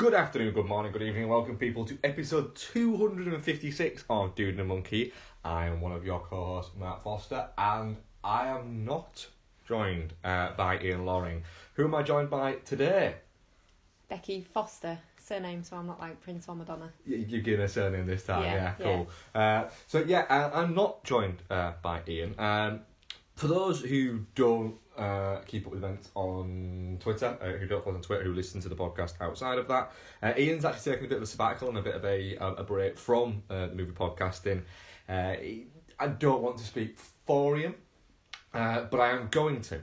Good afternoon, good morning, good evening, welcome people to episode 256 of Dude and a Monkey. I am one of your co-hosts, Marc Foster, and I am not joined by Ian Loring. Who am I joined by today? Becky Foster, surname, so I'm not like Prince or Madonna. You've given a surname this time, yeah cool. Yeah. I'm not joined by Ian. For those who don't keep up with events on Twitter, who don't follow us on Twitter, who listen to the podcast outside of that, Ian's actually taken a bit of a sabbatical and a bit of a break from movie podcasting. I don't want to speak for Ian, but I am going to.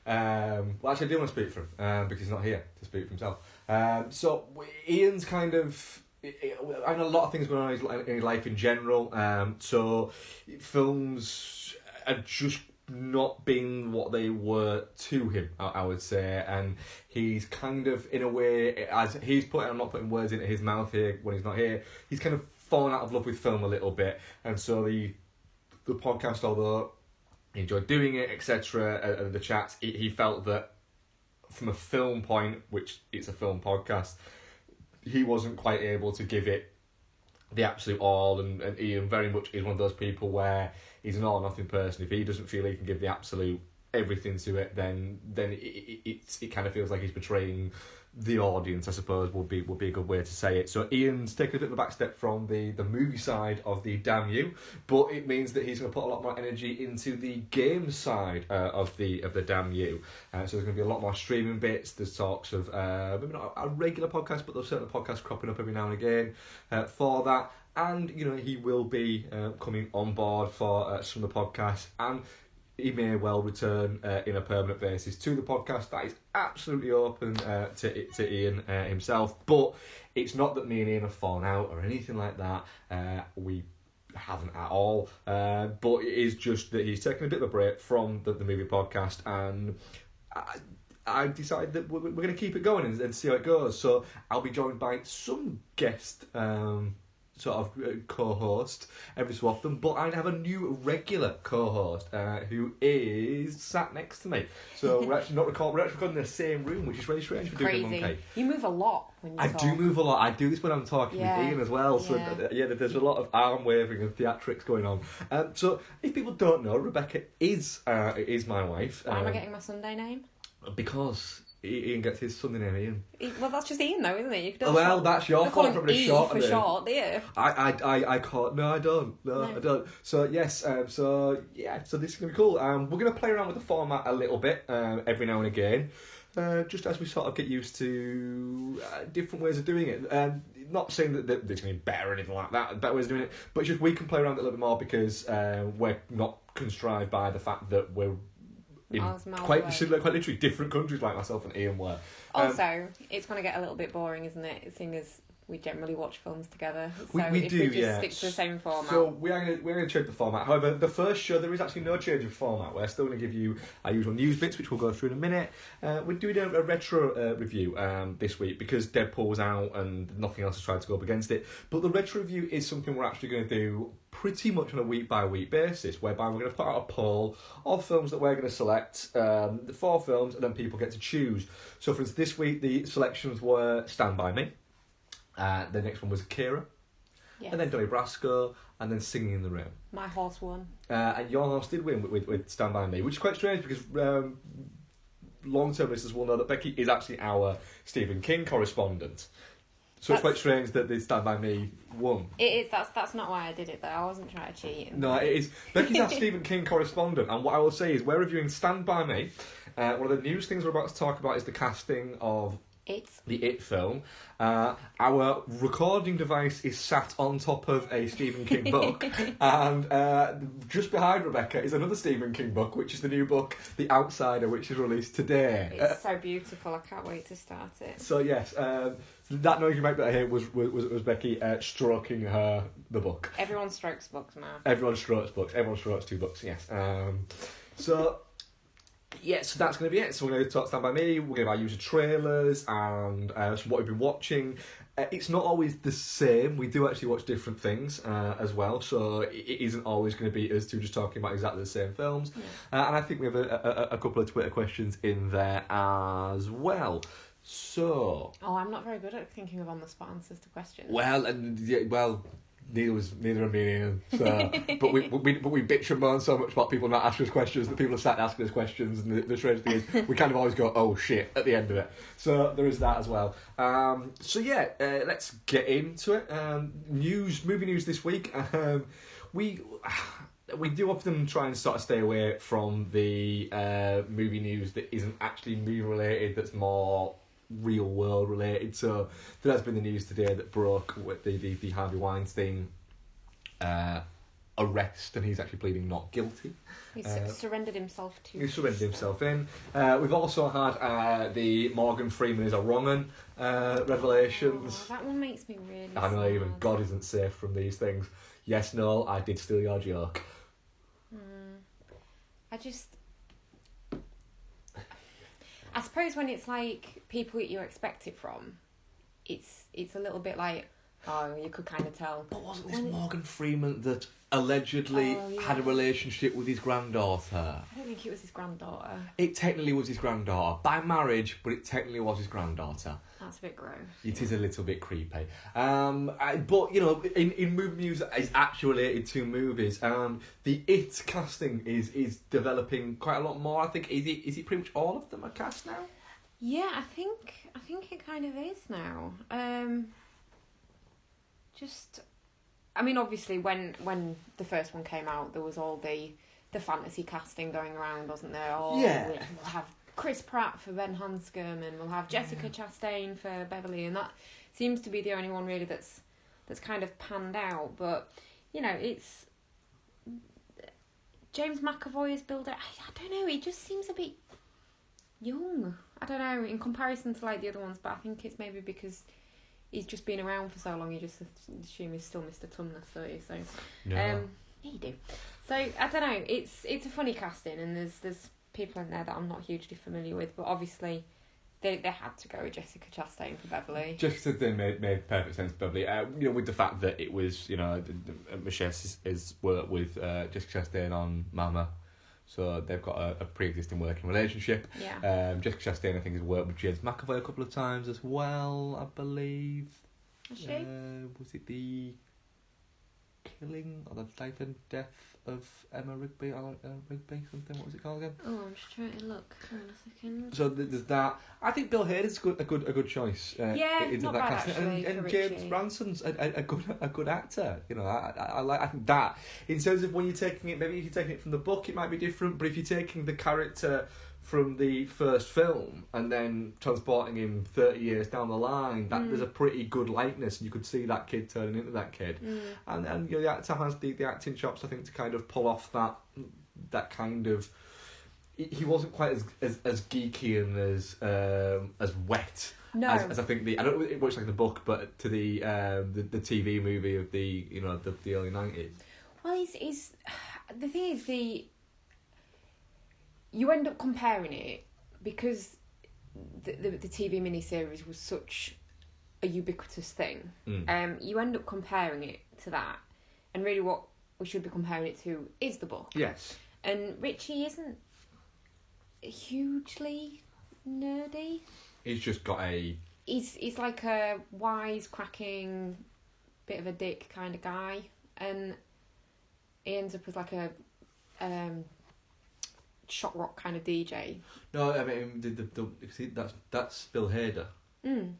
Well, actually, I do want to speak for him because he's not here to speak for himself. So Ian's kind of... I know a lot of things going on in his life in general. So films are just not being what they were to him, I would say, and he's kind of, in a way, as he's putting, I'm not putting words into his mouth here when he's not here, he's kind of fallen out of love with film a little bit, and so the podcast, although he enjoyed doing it, etc., the chats, he felt that from a film point, which it's a film podcast, he wasn't quite able to give it the absolute all, and Ian very much is one of those people where he's an all or nothing person. If he doesn't feel he can give the absolute everything to it, then it kind of feels like he's betraying the audience, I suppose, would be a good way to say it. So Ian's taken a bit of a back step from the movie side of the Damn You, but it means that he's going to put a lot more energy into the game side of the Damn You. So there's going to be a lot more streaming bits. There's talks of maybe not a regular podcast, but there's certain podcasts cropping up every now and again for that. And, you know, he will be coming on board for some of the podcasts, and he may well return in a permanent basis to the podcast. That is absolutely open to Ian himself. But it's not that me and Ian have fallen out or anything like that. We haven't at all. But it is just that he's taken a bit of a break from the movie podcast, and I decided that we're going to keep it going and see how it goes. So I'll be joined by some guest sort of co-host every so often, but I have a new regular co-host who is sat next to me. So we're actually recording in the same room, which is really strange for doing a monkey. You move a lot when you talk. I do move a lot. I do this when I'm talking with Ian as well. So there's a lot of arm waving and theatrics going on. So if people don't know, Rebecca is my wife. Why am I getting my Sunday name? Because Ian gets his Sunday name Ian. Well, that's just Ian though, isn't it? Well, that's your fault from the short for short, do you? I can't. No, I don't. No, I don't. So yes. So this is gonna be cool. We're gonna play around with the format a little bit every now and again, just as we sort of get used to different ways of doing it. Not saying that it's going to be better or anything like that, better ways of doing it, but it's just we can play around it a little bit more because we're not contrived by the fact that we're in quite literally different countries like myself and Ian were. Also, it's going to get a little bit boring, isn't it? Seeing as we generally watch films together. So we do, we just stick to the same format. So we're going to change the format. However, the first show, there is actually no change of format. We're still going to give you our usual news bits, which we'll go through in a minute. We're doing a retro review this week because Deadpool was out and nothing else has tried to go up against it. But the retro review is something we're actually going to do pretty much on a week-by-week basis, whereby we're going to put out a poll of films that we're going to select, the 4 films, and then people get to choose. So, for instance, this week the selections were Stand By Me. The next one was Akira, and then Donnie Brasco, and then Singing in the Rain. My horse won. And your horse did win with Stand By Me, which is quite strange because long-term listeners will know that Becky is actually our Stephen King correspondent. So it's quite strange that the Stand By Me won. It is. That's not why I did it though. I wasn't trying to cheat. No, it is. Becky's our Stephen King correspondent, and what I will say is we're reviewing Stand By Me. One of the news things we're about to talk about is the casting of the It film. Our recording device is sat on top of a Stephen King book, and just behind Rebecca is another Stephen King book, which is the new book, The Outsider, which is released today. It's so beautiful. I can't wait to start it. So yes, that noise you might be able to hear was Becky stroking the book. Everyone strokes books, man. Everyone strokes books. Everyone strokes 2 books. Yes. So that's going to be it. So we're going to talk Stand By Me, we're going to use trailers and what we've been watching. It's not always the same. We do actually watch different things as well, so it isn't always going to be us two just talking about exactly the same films. And I think we have a couple of Twitter questions in there as well. So, Oh, I'm not very good at thinking of on-the-spot answers to questions. well, neither are me and Ian. So, but we bitch and moan so much about people not asking us questions that people have started asking us questions, and the strange thing is we kind of always go, oh shit, at the end of it. So there is that as well. Let's get into it. Movie news this week. We do often try and sort of stay away from the movie news that isn't actually movie related, that's more real world related. So there has been the news today that broke with the Harvey Weinstein arrest, and he's actually pleading not guilty. He's surrendered himself to. He surrendered himself in. We've also had the Morgan Freeman is a wrong-un revelations. Oh, that one makes me really I know, sad. even God isn't safe from these things. Yes, no, I did steal your joke. I suppose when it's like people that you expect it from, it's a little bit like, oh, you could kind of tell. But wasn't this Morgan Freeman that allegedly had a relationship with his granddaughter? I don't think it was his granddaughter. It technically was his granddaughter. By marriage, but it technically was his granddaughter. That's a bit gross. It is a little bit creepy. But, you know, in movie news that is actually related to movies, the It casting is developing quite a lot more. I think, is it pretty much all of them are cast now? Yeah, I think it kind of is now. I mean, obviously, when the first one came out, there was all the fantasy casting going around, wasn't there? Yeah. We'll have Chris Pratt for Ben Hanscom, and we'll have Jessica Chastain for Beverly, and that seems to be the only one really that's kind of panned out. But, you know, it's James McAvoy as Bill I don't know, he just seems a bit young. I don't know, in comparison to like the other ones, but I think it's maybe because he's just been around for so long, you just assume he's still Mr. Tumnus, don't you? So, no. yeah, you do. So, I don't know, it's a funny casting, and there's people in there that I'm not hugely familiar with, but obviously they had to go with Jessica Chastain for Beverly. Jessica Chastain made perfect sense for Beverly. You know, with the fact that it was, you know, Michelle is worked with Jessica Chastain on Mama, so they've got a pre-existing working relationship. Yeah. Jessica Chastain, I think, has worked with James McAvoy a couple of times as well, I believe. Is she? Was it the killing or the life and death of Emma Rigby? Rigby, something. What was it called again? Oh, I'm just trying to look. Hang on a second. So there's that. I think Bill Hader's a good choice. Yeah, into not that bad casting. actually. And for James Richie. Branson's a good actor. You know, I think that in terms of when you're taking it, maybe if you're taking it from the book, it might be different. But if you're taking the character from the first film and then transporting him 30 years down the line, that there's a pretty good likeness, and you could see that kid turning into that kid. And you know, the actor has the acting chops, I think, to kind of pull off that kind of. He wasn't quite as geeky and as wet. No. As I think I don't know it works like the book, but to the TV movie of the early 90s. Well, he's the thing is you end up comparing it because the TV miniseries was such a ubiquitous thing. You end up comparing it to that, and really what we should be comparing it to is the book. Yes. And Richie isn't hugely nerdy. He's just got a. He's like a wise-cracking, bit of a dick kind of guy, and he ends up as like a shock rock kind of DJ. No, I mean that's Bill Hader.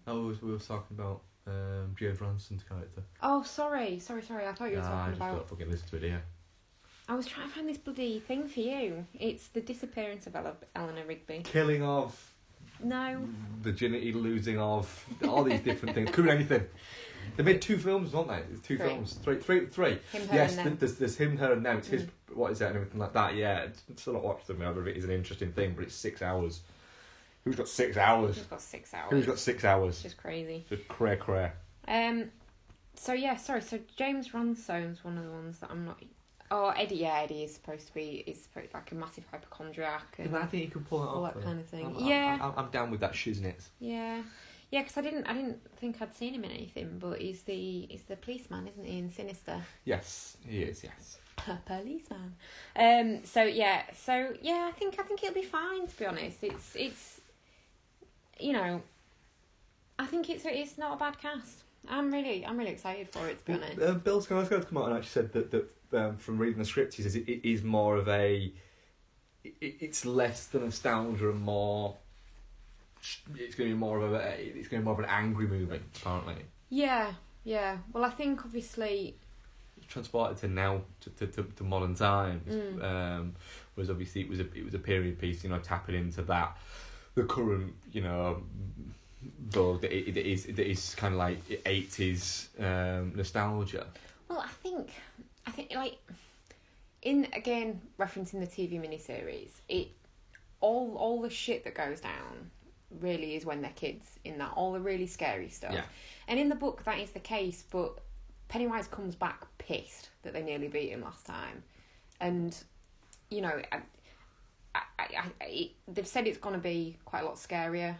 Oh, we were talking about James Branson's character. Oh, sorry. I thought you were talking I just about. don't fucking listen to it here. I was trying to find this bloody thing for you. It's the disappearance of Eleanor Rigby. Killing of. No. Virginity losing of. All these different things. Could be anything. They made 2 films, don't they? There's 2 films. Three. Him, her, yes, and them. there's him, her, and them. It's his. What is that and everything like that? Yeah, still not watched them. However, it is an interesting thing, but it's 6 hours. Who's got 6 hours? Who's got 6 hours? Who's got 6 hours? Just crazy. Just cray. So yeah, sorry. So James Ransome's one of the ones that I'm not. Oh, Eddie. Yeah, Eddie is supposed to be like a massive hypochondriac. And Yeah, I think you can pull it all off. that kind of thing. I'm down with that shiznit. Yeah. Yeah, because I didn't think I'd seen him in anything, but he's the policeman, isn't he, in Sinister? Yes, he is. Yes. Policeman. So yeah, I think it'll be fine. To be honest, it's you know, I think it's not a bad cast. I'm really excited for it, to be honest. Bill Skarsgård's come out and actually said that from reading the script, he says it is more of a... It's less than nostalgia and more... It's going to be more of an angry movie, apparently. Yeah. Well, I think obviously... Transported to now to modern times, was obviously it was a period piece, tapping into that, the current, though that it is kind of like 80s nostalgia. Well, I think like in, again, referencing the TV miniseries, it all the shit that goes down really is when they're kids, in that, all the really scary stuff. Yeah. And in the book that is the case, but Pennywise comes back pissed that they nearly beat him last time, and they've said it's going to be quite a lot scarier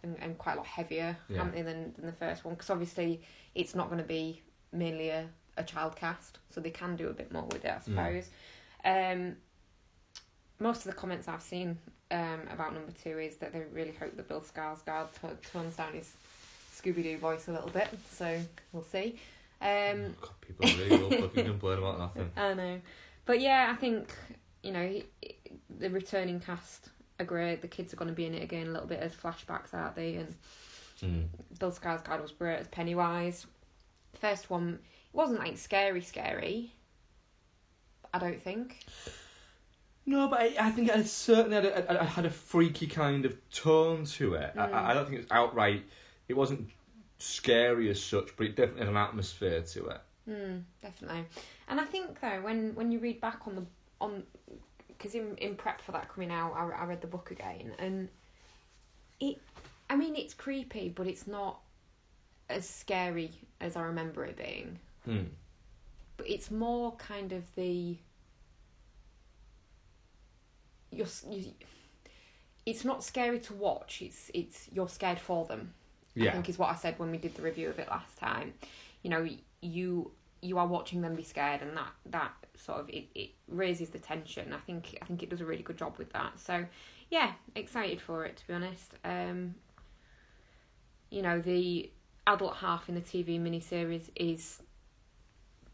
and quite a lot heavier, haven't they, than the first one, because obviously it's not going to be mainly a child cast, so they can do a bit more with it, I suppose. Most of the comments I've seen about number 2 is that they really hope that Bill Skarsgård tones down his Scooby-Doo voice a little bit, so we'll see. God, people really will fucking complain about nothing. I know. But yeah, I think, the returning cast are great. The kids are going to be in it again a little bit as flashbacks, aren't they? And Bill Skarsgård was great as Pennywise. First one, it wasn't like scary, I don't think. No, but I think it certainly had a freaky kind of tone to it. I don't think it's outright... It wasn't scary as such, but it definitely had an atmosphere to it. Definitely. And I think, though, when you read back on because in prep for that coming out, I read the book again, and it's creepy, but it's not as scary as I remember it being. But it's more kind of it's not scary to watch. It's you're scared for them. Yeah. I think is what I said when we did the review of it last time. You are watching them be scared, and that sort of it raises the tension. I think it does a really good job with that. So yeah, excited for it, to be honest. The adult half in the TV miniseries is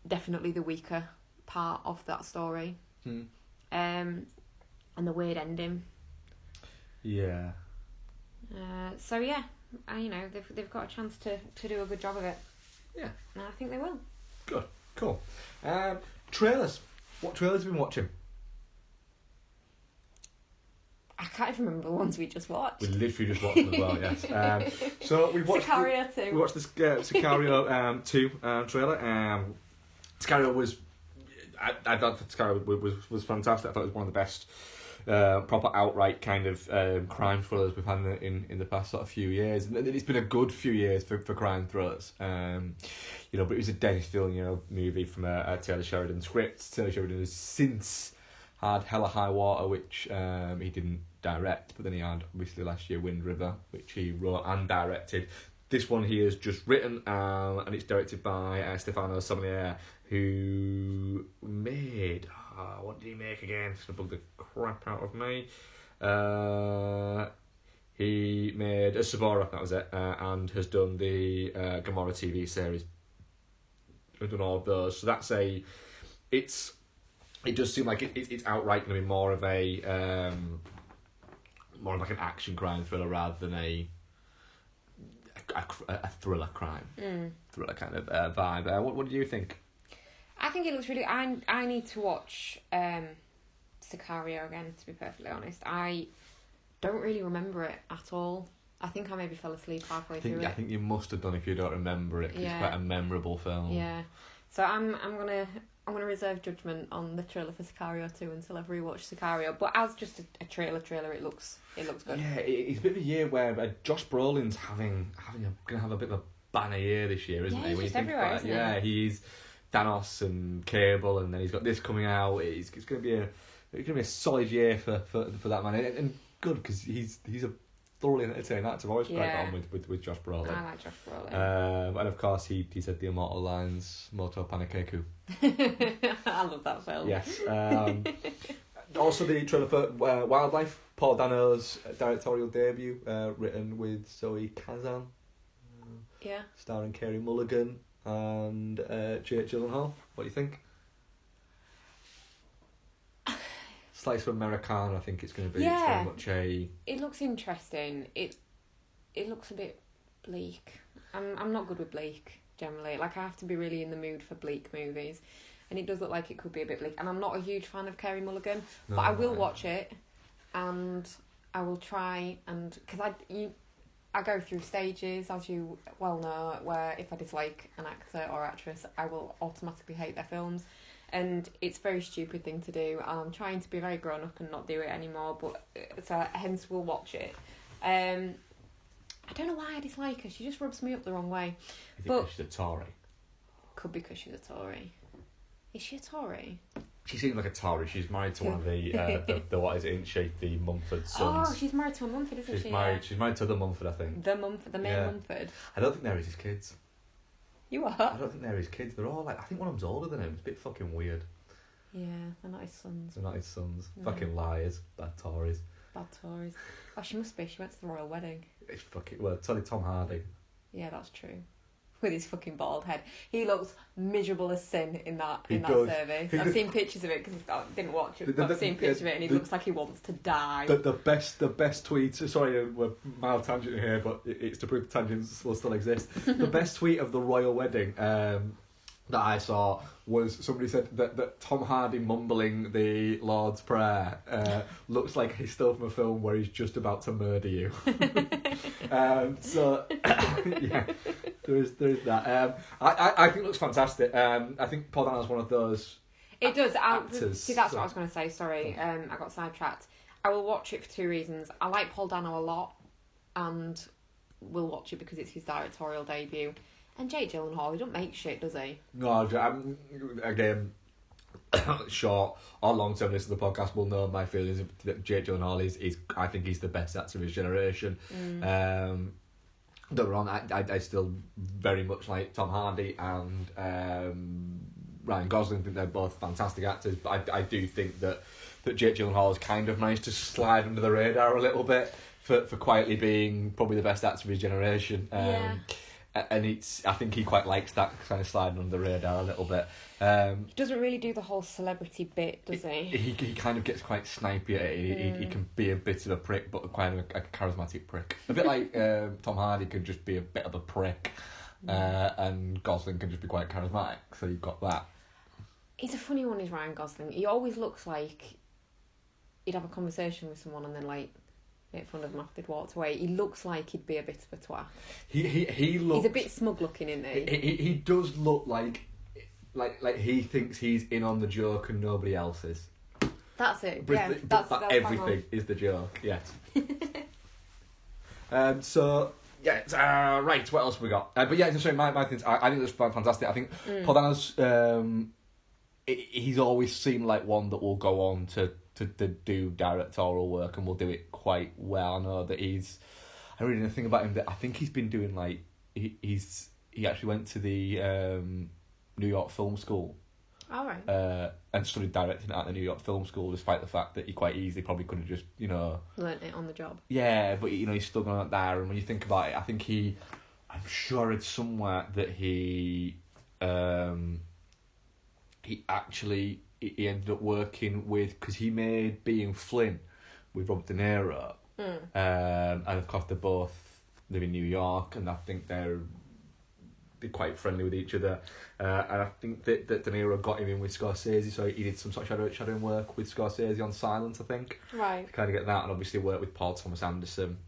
definitely the weaker part of that story. And the weird ending. Yeah. So yeah, they've got a chance to do a good job of it. Yeah. And I think they will. Good. Cool. Trailers. What trailers have you been watching? I can't even remember the ones we just watched. We literally just watched them as well, yes. So we watched Sicario 2. We watched this Sicario 2 trailer. Sicario was... I thought Sicario was fantastic. I thought it was one of the best proper outright kind of crime thrillers we've had in the past sort of few years. And it's been a good few years for crime thrillers. But it was a Dennis Villeneuve movie from a Taylor Sheridan script. Taylor Sheridan has since had Hella High Water, which he didn't direct, but then he had obviously last year Wind River, which he wrote and directed. This one he has just written, and it's directed by Stefano Sommelier, who made... what did he make again? It's going to bug the crap out of me. He made Sabora, that was it, and has done the Gomorrah TV series. He's done all of those. So that's it does seem like it's outright going to be more of like an action crime thriller rather than a thriller crime thriller kind of vibe. What do you think? I think it looks really... I need to watch Sicario again, to be perfectly honest. I don't really remember it at all. I think I maybe fell asleep halfway through it. I think you must have done if you don't remember it, because it's quite a memorable film. Yeah. So I'm gonna reserve judgment on the trailer for Sicario 2 until I've rewatched Sicario. But as just a trailer, it looks good. Yeah, it's a bit of a year where Josh Brolin's gonna have a bit of a banner year this year, isn't he? He's just everywhere, isn't he? Yeah, he's Thanos and Cable, and then he's got this coming out. It's gonna be a solid year for that man, and good, because he's a thoroughly entertaining actor. I've always got on with Josh Brolin. I like Josh Brolin. And of course he said the immortal lines, Moto Panakeku. I love that film. Yes. Also the trailer for Wildlife, Paul Dano's directorial debut, written with Zoe Kazan. Yeah. Starring Carey Mulligan and Jake Gyllenhaal. What do you think? Slice of Americana, I think it's going to be. Yeah. It's very much a... It looks interesting. It looks a bit bleak. I'm not good with bleak, generally. Like, I have to be really in the mood for bleak movies. And it does look like it could be a bit bleak. And I'm not a huge fan of Carey Mulligan. No, but I will watch it. And I will try and... Because I go through stages, as you well know, where if I dislike an actor or actress, I will automatically hate their films. And it's a very stupid thing to do, and I'm trying to be very grown up and not do it anymore, but so hence we'll watch it. I don't know why I dislike her, she just rubs me up the wrong way. You think she's a Tory? Could be because she's a Tory. Is she a Tory? She seems like a Tory. She's married to one of the what is it, isn't she? The Mumford sons. Oh, she's married to a Mumford, isn't she? She's married to the Mumford, I think. The main Mumford. I don't think they're his kids. You are? I don't think they're his kids. They're all like, I think one of them's older than him. It's a bit fucking weird. Yeah, they're not his sons. They're not his sons. No. Fucking liars. Bad Tories. Bad Tories. Oh, she must be. She went to the royal wedding. It's fucking... Well, it's only Tom Hardy. Yeah, that's true. With his fucking bald head. He looks miserable as sin in that He that does. service. I've seen pictures of it because I didn't watch it, but I've seen pictures of it and he looks like he wants to die. The best tweet... Sorry, we're mild tangent here, but it's to prove the tangents will still exist. The best tweet of the royal wedding that I saw was somebody said that Tom Hardy mumbling the Lord's Prayer looks like he's still from a film where he's just about to murder you. So yeah, there's that. I think it looks fantastic. I think Paul Dano's one of those. It does. Actors, See, that's what I was going to say. Sorry, I got sidetracked. I will watch it for two reasons. I like Paul Dano a lot, and will watch it because it's his directorial debut. And Jake Gyllenhaal, he don't make shit, does he? No, again, short or long term listeners to the podcast will know my feelings that Jake Gyllenhaal is I think he's the best actor of his generation. Don't get me wrong, I still very much like Tom Hardy and Ryan Gosling. I think they're both fantastic actors, but I do think that Jake Gyllenhaal has kind of managed to slide under the radar a little bit for quietly being probably the best actor of his generation. Yeah. And I think he quite likes that kind of sliding under the radar a little bit. He doesn't really do the whole celebrity bit, does he? He kind of gets quite snipey at it. He can be a bit of a prick, but quite a charismatic prick. A bit like Tom Hardy can just be a bit of a prick, and Gosling can just be quite charismatic. So you've got that. He's a funny one, is Ryan Gosling. He always looks like he'd have a conversation with someone and then make fun of him after they'd walked away. He looks like he'd be a bit of a twat. He looks... He's a bit smug looking, isn't he? He does look like he thinks he's in on the joke and nobody else is. That's it. But, Yeah, but that's everything is the joke. Yes. So yeah, right. What else have we got? But yeah, sorry, my things. I think it's fantastic. I think Paul Dano's. He's always seemed like one that will go on to do directorial work and will do it quite well. I know that I read anything about him that I think he's been doing like he actually went to the New York Film School. All right. And studied directing at the New York Film School, despite the fact that he quite easily probably could have just learnt it on the job. Yeah, but he's still gone out there, and when you think about it, I think I'm sure it's somewhere that he actually ended up working with, because he made Being Flynn with Robert De Niro, and of course they both live in New York, and I think they're quite friendly with each other, and I think that De Niro got him in with Scorsese, so he did some sort of shadowing work with Scorsese on Silence, I think. Right. To kind of get that, and obviously worked with Paul Thomas Anderson.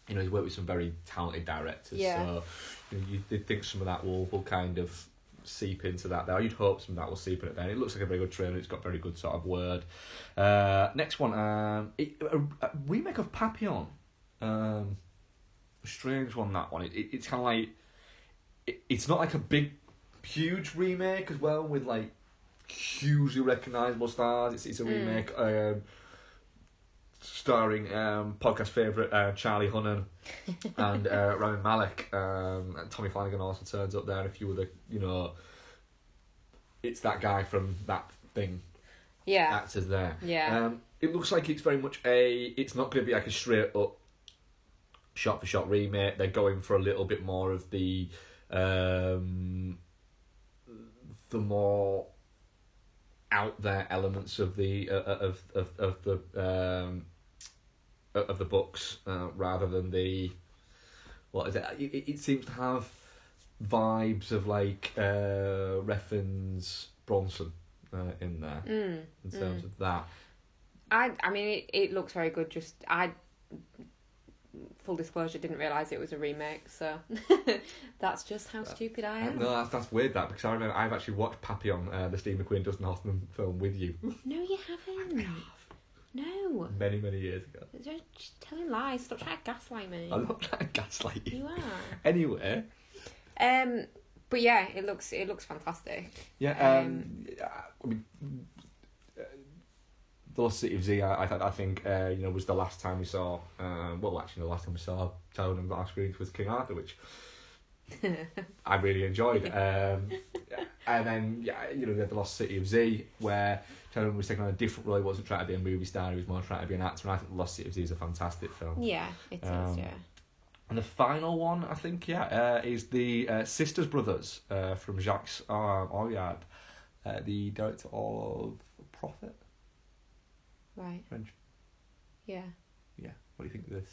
He's worked with some very talented directors, so you did think some of that will kind of seep into that there. You'd hope some of that will seep into there. It looks like a very good trailer. It's got very good sort of word. Next one, a remake of Papillon. A strange one, that one. It's kind of like... It's not like a big, huge remake as well, with like hugely recognisable stars. It's a remake starring podcast favourite Charlie Hunnam and Rami Malek, and Tommy Flanagan also turns up there, and a few other, it's that guy from That Thing. Yeah. Actors there. Yeah. It looks like it's very much it's not going to be like a straight up shot-for-shot remake. They're going for a little bit more of the more out there elements of the of the books, rather than the, what is it? It seems to have vibes of like Refn's Bronson in there in terms of that. I mean, it looks very good. Just full disclosure, didn't realise it was a remake, so that's just how stupid I am. No, that's weird, that, because I remember I've actually watched Papillon, the Steve McQueen, Dustin Hoffman film, with you. No, you haven't. No. Many years ago. You're just telling lies. Stop trying to gaslight me. I'm not trying to gaslight you. You are. Anyway. But yeah, it looks fantastic. Yeah. I mean, The Lost City of Z, I think, was the last time we saw. The last time we saw Tone and Black screens was King Arthur, which I really enjoyed. And then, we had The Lost City of Z, where Tone was taking on a different role. He wasn't trying to be a movie star, he was more trying to be an actor. And I think The Lost City of Z is a fantastic film. Yeah, it is, yeah. And the final one, I think, is the Sisters Brothers from Jacques Audiard, the director of Prophet. Right. French. Yeah. Yeah. What do you think of this?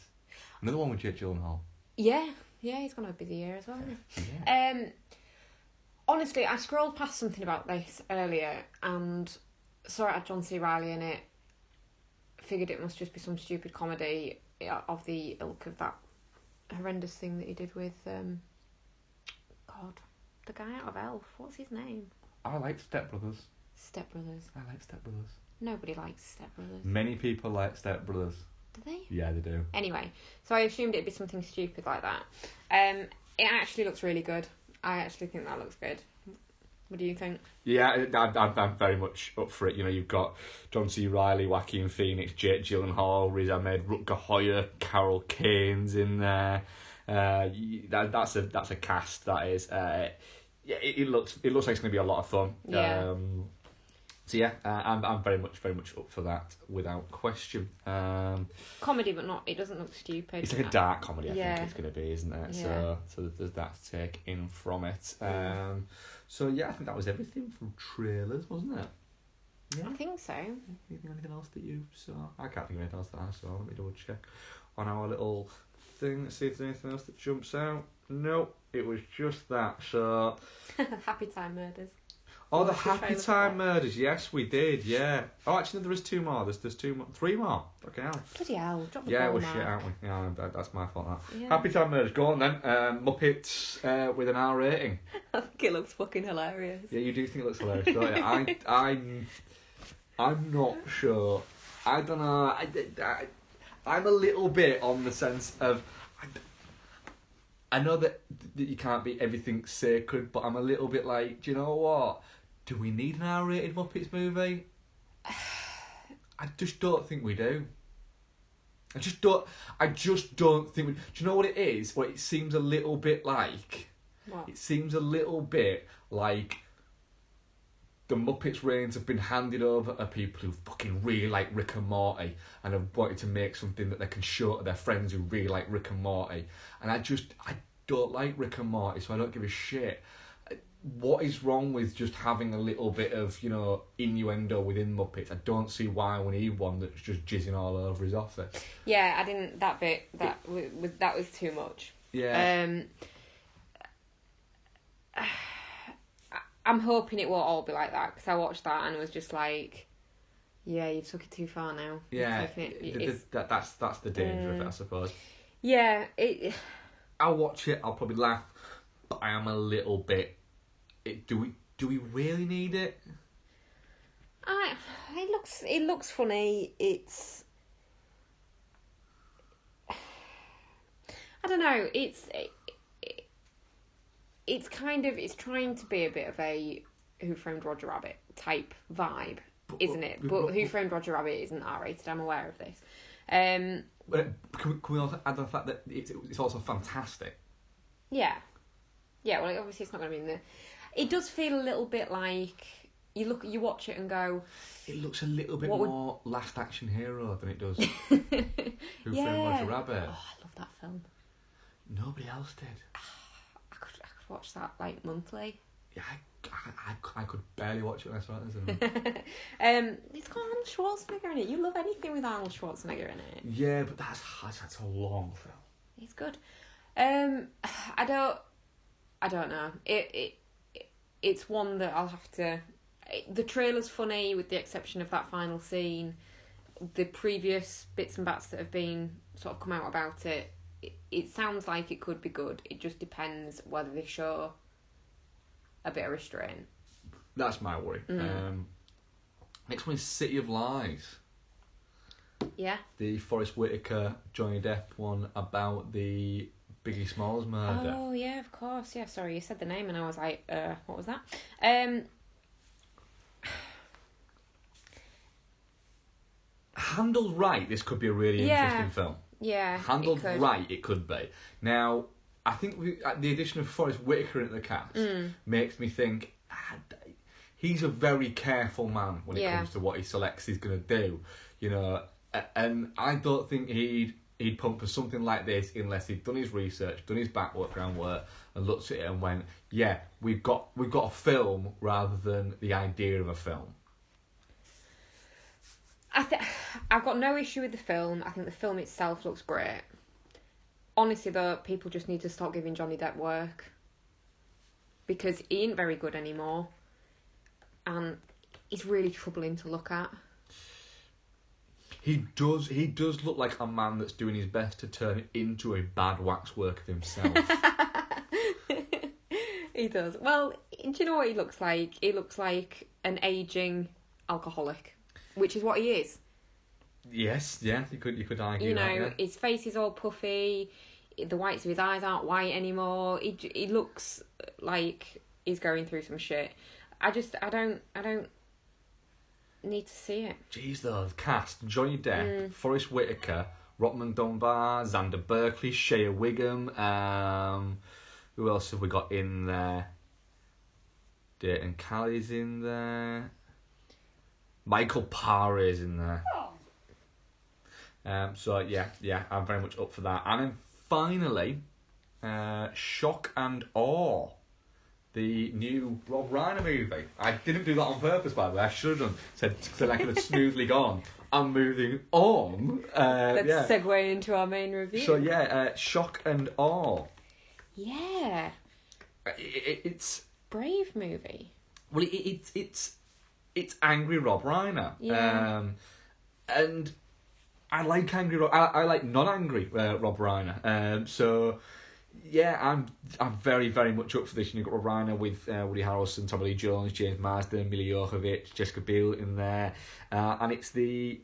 Another one with Jake Gyllenhaal. Yeah, he's gonna have a busy year as well, hasn't he? Yeah. Honestly, I scrolled past something about this earlier and saw it had John C. Reilly in it. Figured it must just be some stupid comedy of the ilk of that horrendous thing that he did with the guy out of Elf. What's his name? I like Step Brothers. Step Brothers. I like Step Brothers. Nobody likes Step Brothers. Many people like Step Brothers. Do they? Yeah, they do. Anyway, so I assumed it'd be something stupid like that. It actually looks really good. I actually think that looks good. What do you think? Yeah, I'm very much up for it. You've got John C. Reilly, Joaquin Phoenix, Jake Gyllenhaal, Riz Ahmed, Rutger Hauer, Carol Kane's in there. That's a cast. That is. It looks like it's going to be a lot of fun. Yeah. So I'm very much up for that without question. Comedy, but not. It doesn't look stupid. It's like a dark comedy. I think it's going to be, isn't it? Yeah. So there's that to take in from it. I think that was everything from trailers, wasn't it? Yeah. I think so. Anything else that you saw? I can't think of anything else that I saw. Let me double check on our little thing. See if there's anything else that jumps out. Nope, it was just that. So Happy Time Murders. Oh, the Happy Time Murders. Yes, we did. Yeah. Oh, actually, no, there is two more. There's 3 more. Okay, hell. Bloody hell! Drop the yeah, ball, we're Marc. shit, aren't we? Yeah, that's my fault. That. Yeah. Happy Time Murders. Go on then. Muppets with an R rating. I think it looks fucking hilarious. Yeah, you do think it looks hilarious, don't you? I'm not sure. I don't know. I'm a little bit on the sense of. I know that you can't be everything sacred, but I'm a little bit like, do you know what? Do we need an R-rated Muppets movie? I just don't think we do. I just don't think we... Do you know what it is? Well, it seems a little bit like... What? It seems a little bit like the Muppets reigns have been handed over to people who fucking really like Rick and Morty and have wanted to make something that they can show to their friends who really like Rick and Morty. And I don't like Rick and Morty, so I don't give a shit. What is wrong with just having a little bit of, innuendo within Muppets? I don't see why we need one that's just jizzing all over his office. Yeah, I didn't. That bit that was too much. Yeah. I'm hoping it won't all be like that, because I watched that and it was just like, yeah, you took it too far now. Yeah, that's the danger of it, I suppose. Yeah, I'll watch it. I'll probably laugh, but I am a little bit. Do we really need it? It looks funny. It's I don't know. It's trying to be a bit of a Who Framed Roger Rabbit type vibe, isn't it? But Who Framed Roger Rabbit isn't R-rated. I'm aware of this. But can we also add the fact that it's also fantastic? Yeah. Yeah. Well, obviously it's not going to be in the. It does feel a little bit like you watch it and go. It looks a little bit more Last Action Hero than it does Who Framed Roger Rabbit. Oh, I love that film. Nobody else did. I could watch that like monthly. Yeah, I could barely watch it when I saw it. It's got Arnold Schwarzenegger in it. You love anything with Arnold Schwarzenegger in it. Yeah, but that's a long film. He's good. I don't know. It's one that I'll have to. The trailer's funny, with the exception of that final scene. The previous bits and bats that have been sort of come out about it, it sounds like it could be good. It just depends whether they show a bit of restraint. That's my worry. Next one is City of Lies. Yeah. The Forest Whitaker, Johnny Depp one about the Biggie Smalls murder. Oh yeah, of course. Yeah, sorry, you said the name and I was like, what was that? Handled right, this could be a really interesting film. Yeah. Handled right, it could be. Now, I think the addition of Forest Whitaker into the cast makes me think he's a very careful man when it comes to what he selects he's going to do, you know. And I don't think he'd pump for something like this unless he'd done his research, done his background work, and looked at it and went, "Yeah, we've got a film rather than the idea of a film." I've got no issue with the film. I think the film itself looks great. Honestly, though, people just need to stop giving Johnny Depp work because he ain't very good anymore, and he's really troubling to look at. He does look like a man that's doing his best to turn it into a bad waxwork of himself. He does. Well, do you know what he looks like? He looks like an ageing alcoholic, which is what he is. Yes, yeah, you could argue. You know, that, yeah. His face is all puffy. The whites of his eyes aren't white anymore. He looks like he's going through some shit. I don't need to see it. Jeez, though, the cast: Johnny Depp, Forest Whitaker, Rotman Dunbar, Xander Berkeley, Shea Wiggum. Who else have we got in there? Dayton Callie's in there. Michael Parra's in there. So yeah, I'm very much up for that. And then finally, Shock and Awe, the new Rob Reiner movie. I didn't do that on purpose, by the way. I should have done. Said I could have smoothly gone. I'm moving on. Let's segue into our main review. So yeah, Shock and Awe. Yeah. It's brave movie. Well, it's angry Rob Reiner. Yeah. And I like angry Rob. I like non-angry Rob Reiner. So yeah, I'm very, very much up for this. You've got Rob Reiner with Woody Harrelson, Tommy Lee Jones, James Marsden, Mila Jovovich, Jessica Biel in there, and it's the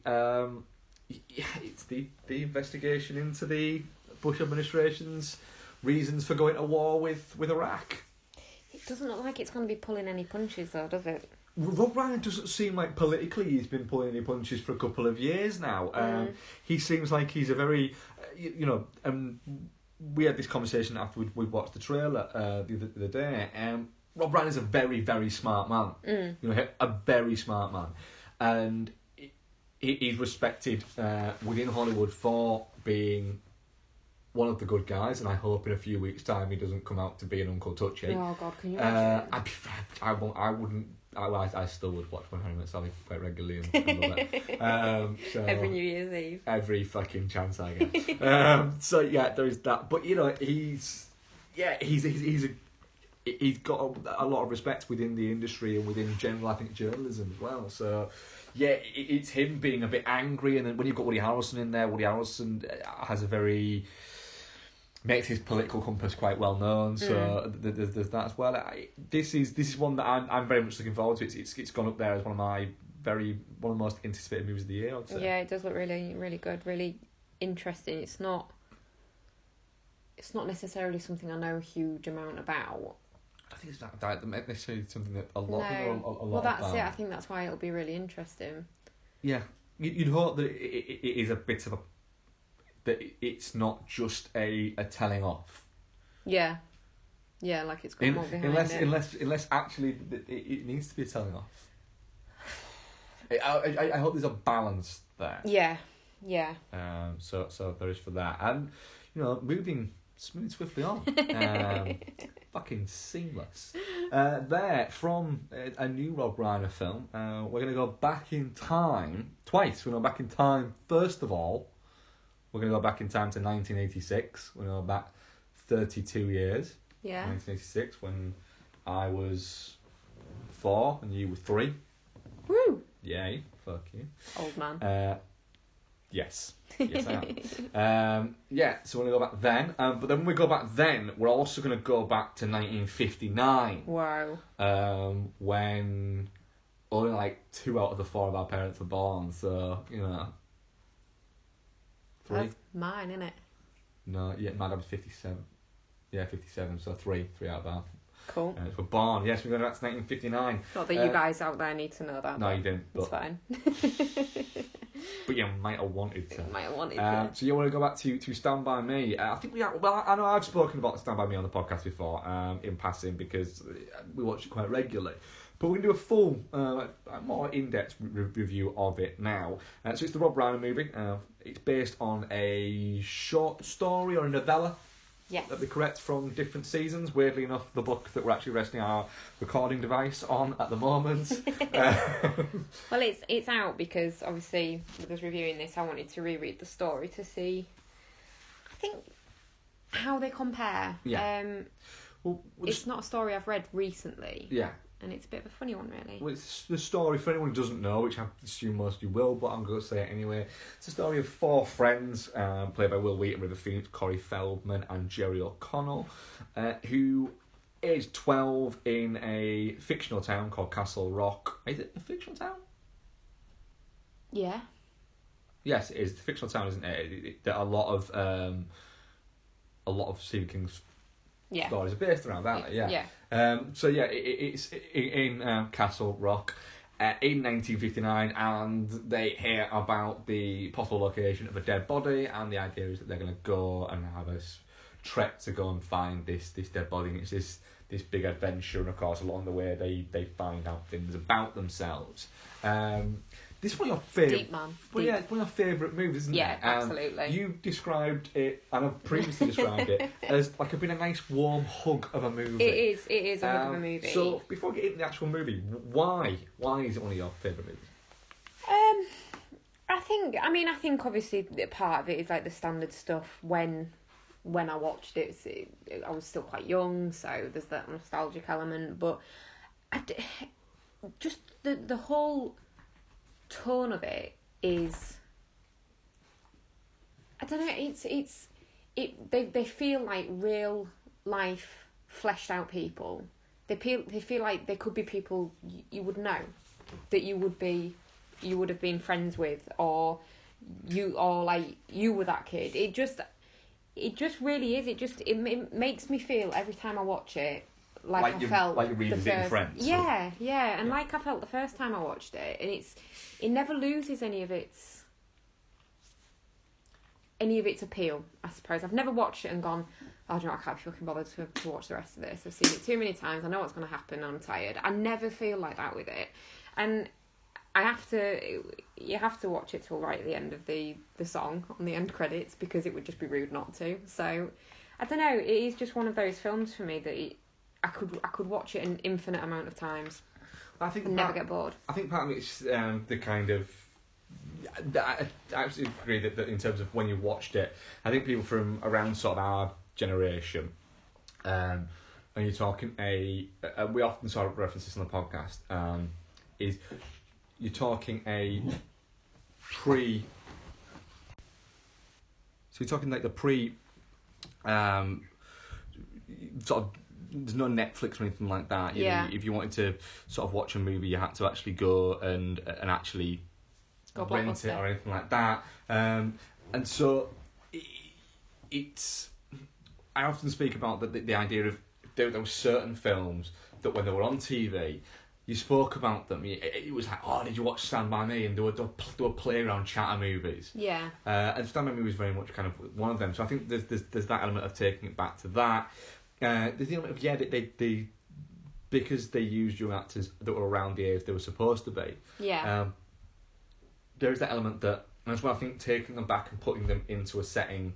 investigation into the Bush administration's reasons for going to war with Iraq. It doesn't look like it's going to be pulling any punches, though, does it? Rob Reiner doesn't seem like politically he's been pulling any punches for a couple of years now. He seems like he's a very, we had this conversation after we watched the trailer the other day. Rob Reiner's a very, very smart man. A very smart man. And he's respected within Hollywood for being one of the good guys, and I hope in a few weeks' time he doesn't come out to be an Uncle Touchy. Oh God, can you imagine? I wouldn't. I still would watch When Harry Met Sally quite regularly and love it. So every New Year's Eve. Every fucking chance I get. So yeah, there is that. But he's got a lot of respect within the industry and within general, I think, journalism as well. So yeah, it's him being a bit angry, and then when you've got Woody Harrelson in there, Woody Harrelson has makes his political compass quite well known, so there's that as well. This is one that I'm very much looking forward to. It's gone up there as one of the most anticipated movies of the year, I'd say. Yeah, it does look really, really good, really interesting. It's not necessarily something I know a huge amount about. I think it's not necessarily something that a lot No. a lot Well, that's about. it. I think that's why it'll be really interesting. Yeah, you'd hope that it is a bit of that it's not just a telling off. Yeah, like it's got more behind it. Unless actually it needs to be a telling off. I hope there's a balance there. Yeah. So there is for that, and moving moving swiftly on. Fucking seamless. There, from a new Rob Reiner film, we're going to go back in time twice. We're going to go back in time, first of all, we're going to go back in time to 1986. We're going to go back 32 years. Yeah. 1986, when I was 4 and you were 3. Woo! Yay, fuck you. Old man. Yes. Yes, I am. So we're going to go back then. But then when we go back then, we're also going to go back to 1959. Wow. When only like 2 out of the 4 of our parents were born. So, 3. That's mine, innit? No, yeah, my dad was 57. Yeah, 57, so 3 out of that. Cool. We're born. Yes, we're going back to 1959. Not that you guys out there need to know that. No, you didn't. It's fine. But you might have wanted to. Might have wanted to. So you want to go back to Stand By Me. I think I know I've spoken about Stand By Me on the podcast before, in passing, because we watch it quite regularly. But we're going to do a full, more in-depth review of it now. So it's the Rob Reiner movie. It's based on a short story or a novella. Yes. That'd be correct, from different seasons. Weirdly enough, the book that we're actually resting our recording device on at the moment. Well, it's out because obviously with us reviewing this, I wanted to reread the story to see, I think, how they compare. Yeah. It's not a story I've read recently. Yeah. And it's a bit of a funny one, really. Well, it's the story, for anyone who doesn't know, which I assume most of you will, but I'm going to say it anyway. It's a story of 4 friends, played by Will Wheaton, River Phoenix, Corey Feldman, and Jerry O'Connell, who aged 12 in a fictional town called Castle Rock. Is it a fictional town? Yeah. Yes, it is. The fictional town, isn't it? There are a lot of Stephen King's stories are based around that. Yeah. It's in Castle Rock in 1959, and they hear about the possible location of a dead body, and the idea is that they're going to go and have a trek to go and find this dead body. And it's this big adventure, and of course along the way they find out things about themselves. This is one of your favourite. Deep, man. Well, yeah, it's one of your favourite movies, isn't it? Yeah, absolutely. You described it, and I've previously described it as like it's been a nice warm hug of a movie. It is a hug of a movie. So before we get into the actual movie, why is it one of your favourite movies? I think obviously part of it is like the standard stuff. When I watched it, I was still quite young, so there's that nostalgic element. But just the whole tone of it is, I don't know, they feel like real life fleshed out people. They feel like they could be people you would know, that you would have been friends with, or like you were that kid. It just really is. It makes me feel every time I watch it like I felt like revisiting Friends. Yeah, and like I felt the first time I watched it, and it never loses any of its appeal, I suppose. I've never watched it and gone, oh, do you know what, I can't be fucking bothered to watch the rest of this. I've seen it too many times. I know what's going to happen. I'm tired. I never feel like that with it, and you have to watch it till right at the end of the song on the end credits, because it would just be rude not to. So I don't know. It is just one of those films for me that I could watch it an infinite amount of times. I think never get bored. I think part of it's the kind of. I absolutely agree that in terms of when you watched it, I think people from around sort of our generation, and you're talking we often sort of reference this on the podcast, is you're talking a pre. So you're talking like the pre, sort of. There's no Netflix or anything like that. You know, if you wanted to sort of watch a movie, you had to actually go and actually rent it or anything like that. And so it's. I often speak about the idea of there were certain films that when they were on TV, you spoke about them. It was like, oh, did you watch Stand By Me? And there were playground chatter movies. Yeah. And Stand By Me was very much kind of one of them. So I think there's that element of taking it back to that. There's the element of they because they used young actors that were around the age they were supposed to be. Yeah. There is that element and that's why I think taking them back and putting them into a setting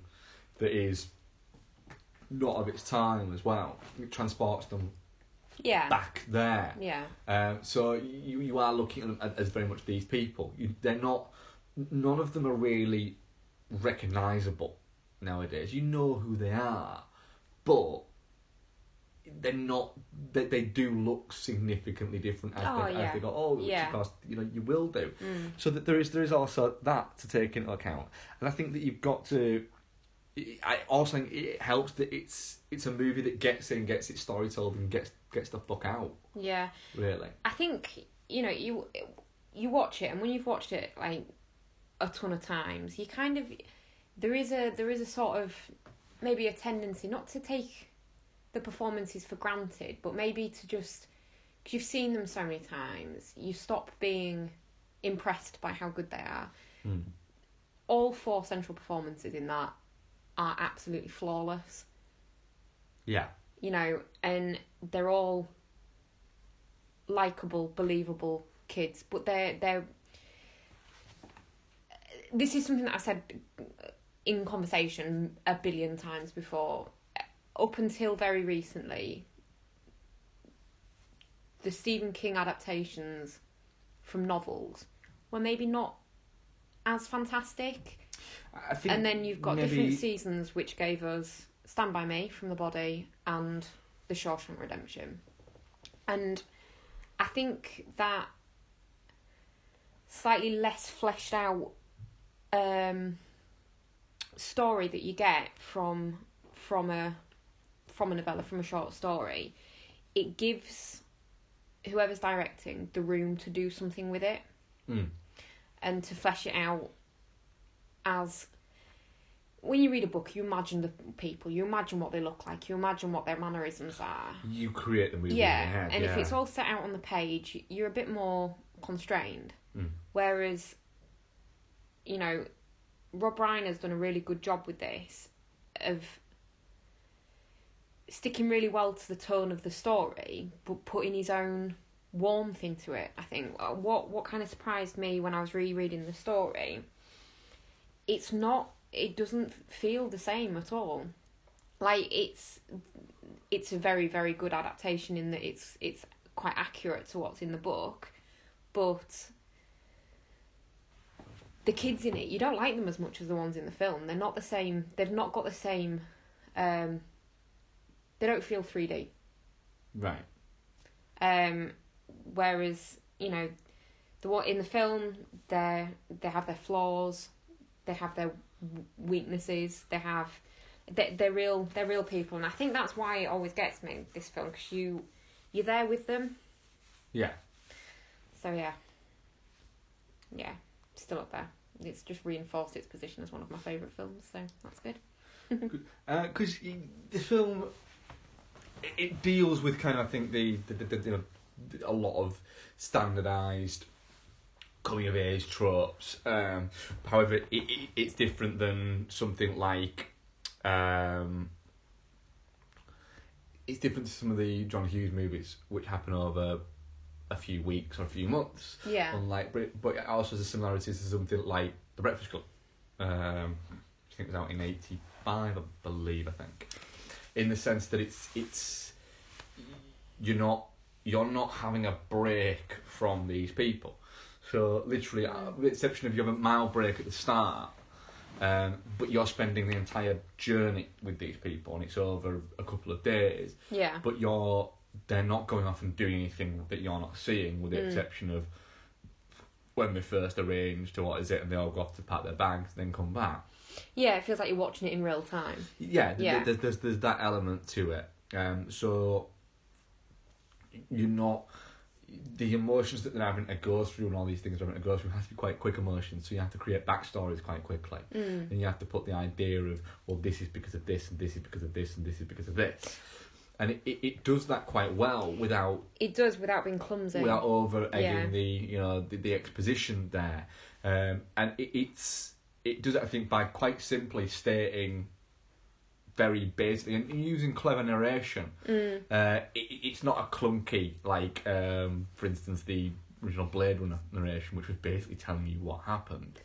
that is not of its time as well. It transports them Yeah. back there. Yeah. So you are looking at them as very much these people. They're not. None of them are really recognisable nowadays. You know who they are, but they're not. They do look significantly different as they go. Oh, which of course you will do. So that there is also that to take into account, and I think that you've got to. I also think it helps that it's a movie that gets its story told and gets the fuck out. Yeah. Really. I think you watch it, and when you've watched it like a ton of times, you kind of there is a sort of maybe a tendency not to take the performances for granted, but maybe to just, because you've seen them so many times, you stop being impressed by how good they are. All 4 central performances in that are absolutely flawless. Yeah. And they're all likeable, believable kids, but they're this is something that I've said in conversation a billion times before. Up until very recently, the Stephen King adaptations from novels were maybe not as fantastic. I think and then you've got different seasons which gave us Stand By Me from The Body and The Shawshank Redemption. And I think that slightly less fleshed out story that you get from a novella, from a short story, it gives whoever's directing the room to do something with it and to flesh it out. As when you read a book, you imagine the people, you imagine what they look like, you imagine what their mannerisms are. You create the movie in your head. And if it's all set out on the page, you're a bit more constrained. Whereas, Rob Reiner's done a really good job with this, of sticking really well to the tone of the story, but putting his own warmth into it. I think what kind of surprised me when I was rereading the story, it doesn't feel the same at all. Like it's a very, very good adaptation in that it's quite accurate to what's in the book, but the kids in it, you don't like them as much as the ones in the film. They're not the same. They've not got the same. They don't feel 3D. Right. Whereas the one in the film, they have their flaws, they have their weaknesses, they're real people, and I think that's why it always gets me, this film, because you're there with them. Yeah. So yeah, still up there. It's just reinforced its position as one of my favourite films, so that's good. Because the film, it deals with kind of, I think, the a lot of standardised coming of age tropes. However, it's different than something like it's different to some of the John Hughes movies, which happen over a few weeks or a few months. Yeah. But it also has similarities to something like The Breakfast Club, which I think was out in '85, I believe. In the sense that it's you're not having a break from these people. So literally, with the exception of you have a mild break at the start, but you're spending the entire journey with these people, and it's over a couple of days. Yeah. But they're not going off and doing anything that you're not seeing, with the exception of when they first arranged and they all go off to pack their bags and then come back. Yeah, it feels like you're watching it in real time. Yeah. There's that element to it. So you're not. The emotions that they're having to go through and all these things they're having to go through have to be quite quick emotions, so you have to create backstories quite quickly. And you have to put the idea of, well, this is because of this, and this is because of this, and this is because of this. And it does that quite well without being clumsy, without over egging the exposition there. And it does it, I think, by quite simply stating very basically and using clever narration. It's not a clunky, like for instance the original Blade Runner narration, which was basically telling you what happened.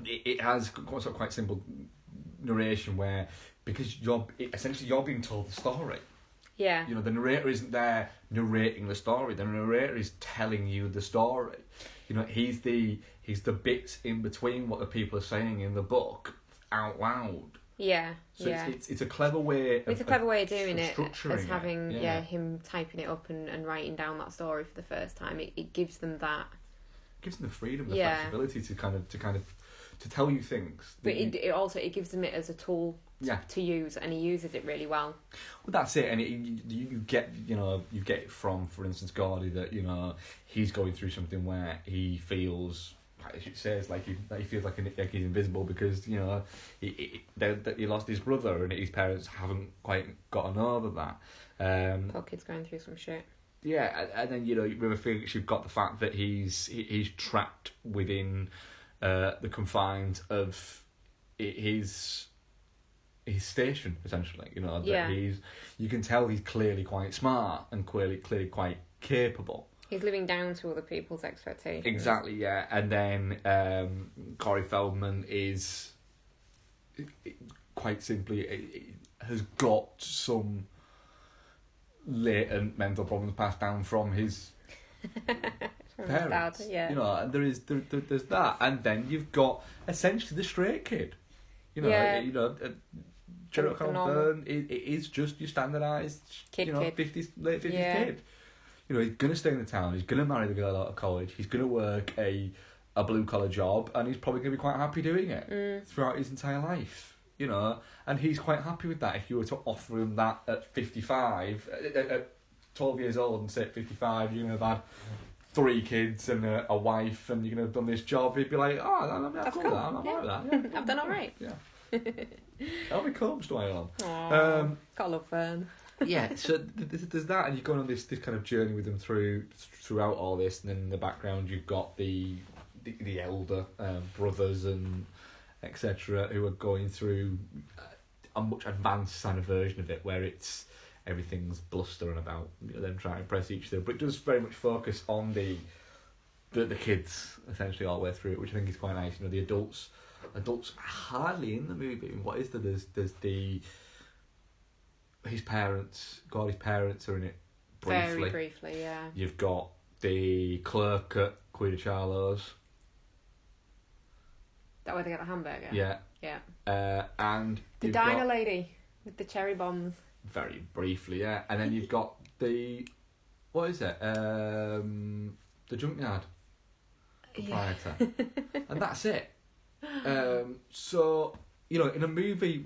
It has quite simple narration where because essentially you're being told the story. Yeah. You know, the narrator isn't there narrating the story. The narrator is telling you the story. You know, he's the bits in between what the people are saying in the book out loud. Yeah. So yeah. it's a clever way. It's a clever way of doing it, as having it. him typing it up and writing down that story for the first time. It gives them that. Gives them the freedom, the flexibility to kind of tell you things. But it also gives them it as a tool to use, and he uses it really well. Well, that's it, and you get it from, for instance, Gordy, that he's going through something where he feels, as it says, like he feels like he's invisible because he lost his brother and his parents haven't quite gotten over that. Poor kid's going through some shit. Yeah, and then River Phoenix, you've got the fact that he's trapped within the confines of his station, essentially. You can tell he's clearly quite smart and clearly quite capable. He's living down to other people's expectations. Exactly, yeah. And then Corey Feldman is quite simply has got some latent mental problems passed down from his parents. His dad, and there's that, and then you've got essentially the straight kid. Gerald Byrne is just your standardised kid. 50s, late 50s kid. He's gonna stay in the town. He's gonna marry the girl out of college. He's gonna work a blue collar job, and he's probably gonna be quite happy doing it throughout his entire life. And he's quite happy with that. If you were to offer him that at 55, at 12 years old, and say at 55 you're gonna have had 3 kids and a wife, and you're gonna have done this job, he'd be like, "Oh, that's cool. Cool. I'm all right with that. I've done all right." Yeah. Elby Combs do I on. Gotta love Fern. Yeah, so there's that, and you're going on this kind of journey with them throughout all this, and then in the background you've got the elder brothers and etc. who are going through a much advanced kind of version of it, where it's everything's blustering about them trying to impress each other, but it does very much focus on the kids essentially all the way through it, which I think is quite nice. The adults hardly in the movie. What is there? There's his parents, Gordy's parents are in it briefly. Very briefly, yeah. You've got the clerk at Queen Charlo's. That way they get the hamburger? Yeah. Yeah. And the diner lady with the cherry bombs. Very briefly, yeah. And then you've got the... What is it? The junkyard proprietor. Yeah. And that's it. So, in a movie...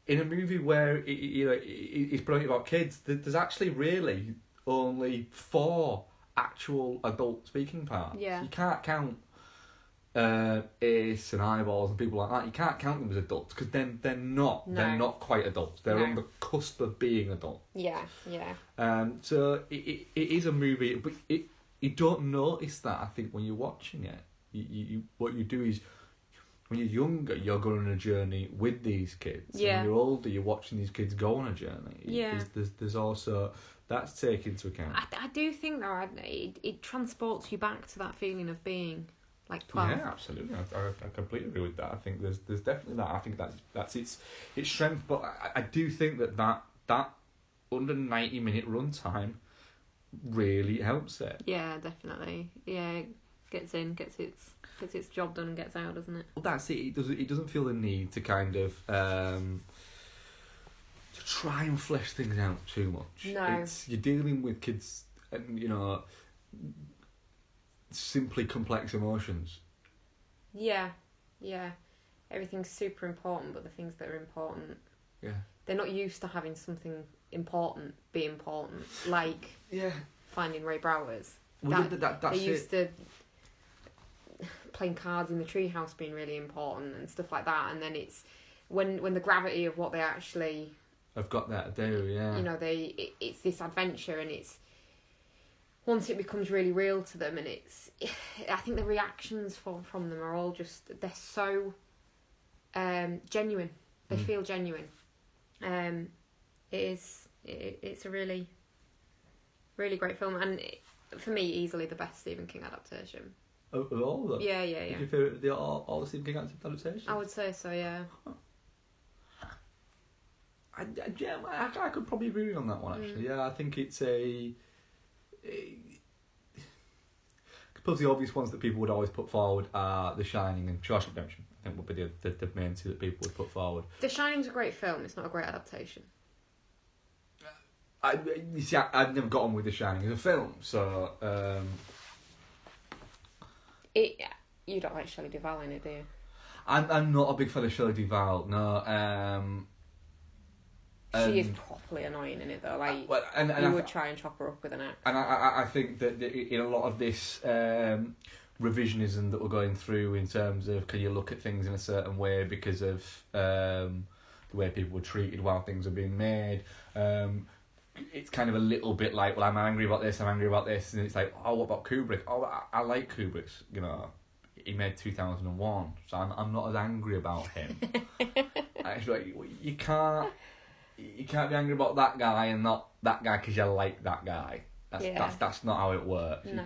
In a movie where it's brilliant about kids, there's actually really only 4 actual adult speaking parts. Yeah. You can't count Ace and Eyeballs and people like that. You can't count them as adults because then they're not. No. They're not quite adults. They're on the cusp of being adult. Yeah. So it is a movie, but you don't notice that. I think when you're watching it, you what you do is, when you're younger, you're going on a journey with these kids. Yeah. And when you're older, you're watching these kids go on a journey. Yeah. There's also... That's taken into account. I do think, though, it transports you back to that feeling of being, 12. Yeah, absolutely. I completely agree with that. I think there's definitely that. I think that's its strength. But I do think that under 90-minute runtime really helps it. Yeah, definitely. Yeah, it gets its job done and gets out, doesn't it? Well, that's it. It doesn't feel the need to kind of to try and flesh things out too much. No. You're dealing with kids and simply complex emotions. Yeah. Everything's super important, but the things that are important, they're not used to having something important be important. Like finding Ray Browers. Well, that's they're used to playing cards in the treehouse being really important and stuff like that, and then it's when the gravity of what they actually have got that to do, yeah. It's this adventure, and it's once it becomes really real to them, and I think the reactions from them are all just, they're so genuine. They feel genuine. It's a really, really great film, and for me, easily the best Stephen King adaptation. Of all of them? Yeah. Is your favourite all the Stephen King adaptations? I would say so, yeah. Huh. I could probably agree on that one, actually. Yeah, I think it's a suppose the obvious ones that people would always put forward are The Shining and Shawshank Redemption. I think would be the main two that people would put forward. The Shining's a great film. It's not a great adaptation. You see, I've never got on with The Shining as a film, so... You don't like Shelley Duvall in it, do you? I'm not a big fan of Shelley Duvall, no. She is properly annoying in it, though. Like, you would try and chop her up with an axe. And I think that in a lot of this revisionism that we're going through in terms of can you look at things in a certain way because of the way people were treated while things were being made, it's kind of a little bit like, well, I'm angry about this, and it's like, oh, what about Kubrick? Oh, I like Kubrick's, he made 2001, so I'm not as angry about him. It's like, you can't be angry about that guy and not that guy because you like that guy. That's not how it works. No.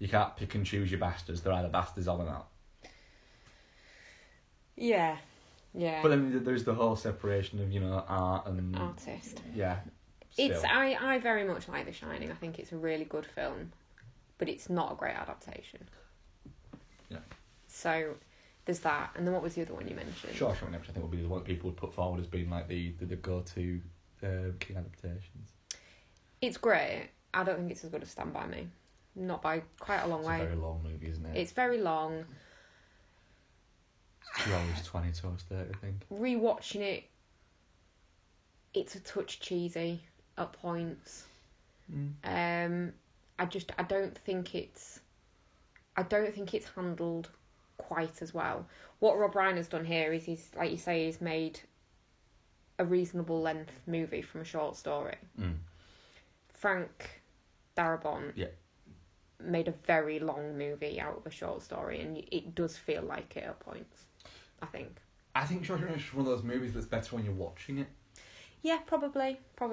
You can't pick and choose your bastards. They're either bastards or they're not. Yeah. But then there's the whole separation of art and artist. Yeah. It's I very much like The Shining. I think it's a really good film, but it's not a great adaptation. Yeah. So there's that, and then what was the other one you mentioned? Shawshank Redemption, I think, would be the one people would put forward as being like the go-to king adaptations. It's great. I don't think it's as good as Stand By Me. Not by quite a long way. It's a very long movie, isn't it? It's very long. 2 hours 20, 2 hours 30, I think. Rewatching it, it's a touch cheesy at points. I don't think it's handled quite as well. What Rob Reiner has done here is he's, like you say, he's made a reasonable length movie from a short story. Frank Darabont made a very long movie out of a short story, and it does feel like it at points, I think. I think Shawshank Redemption is one of those movies that's better when you're watching it. Yeah, probably. Not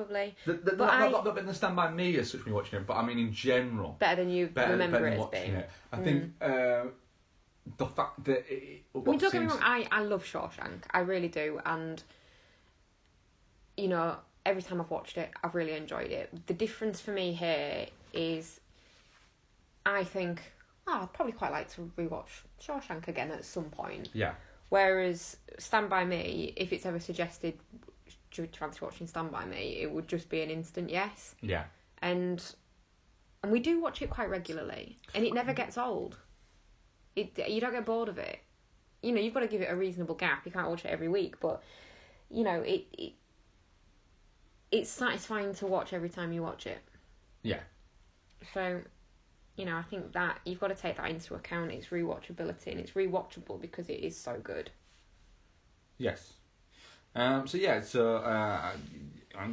in the Stand By Me as such when you're watching it, but I mean in general. Better than you remember it as being. It. I think the fact that... don't get me wrong, I love Shawshank. I really do. And, every time I've watched it, I've really enjoyed it. The difference for me here is I think, I'd probably quite like to rewatch Shawshank again at some point. Yeah. Whereas Stand By Me, if it's ever suggested... do you fancy watching Stand By Me, it would just be an instant yes. Yeah. And we do watch it quite regularly, and it never gets old. You don't get bored of it. You've got to give it a reasonable gap. You can't watch it every week, but it's satisfying to watch every time you watch it. Yeah. So, I think that you've got to take that into account. It's rewatchability, and it's rewatchable because it is so good. Yes. I'm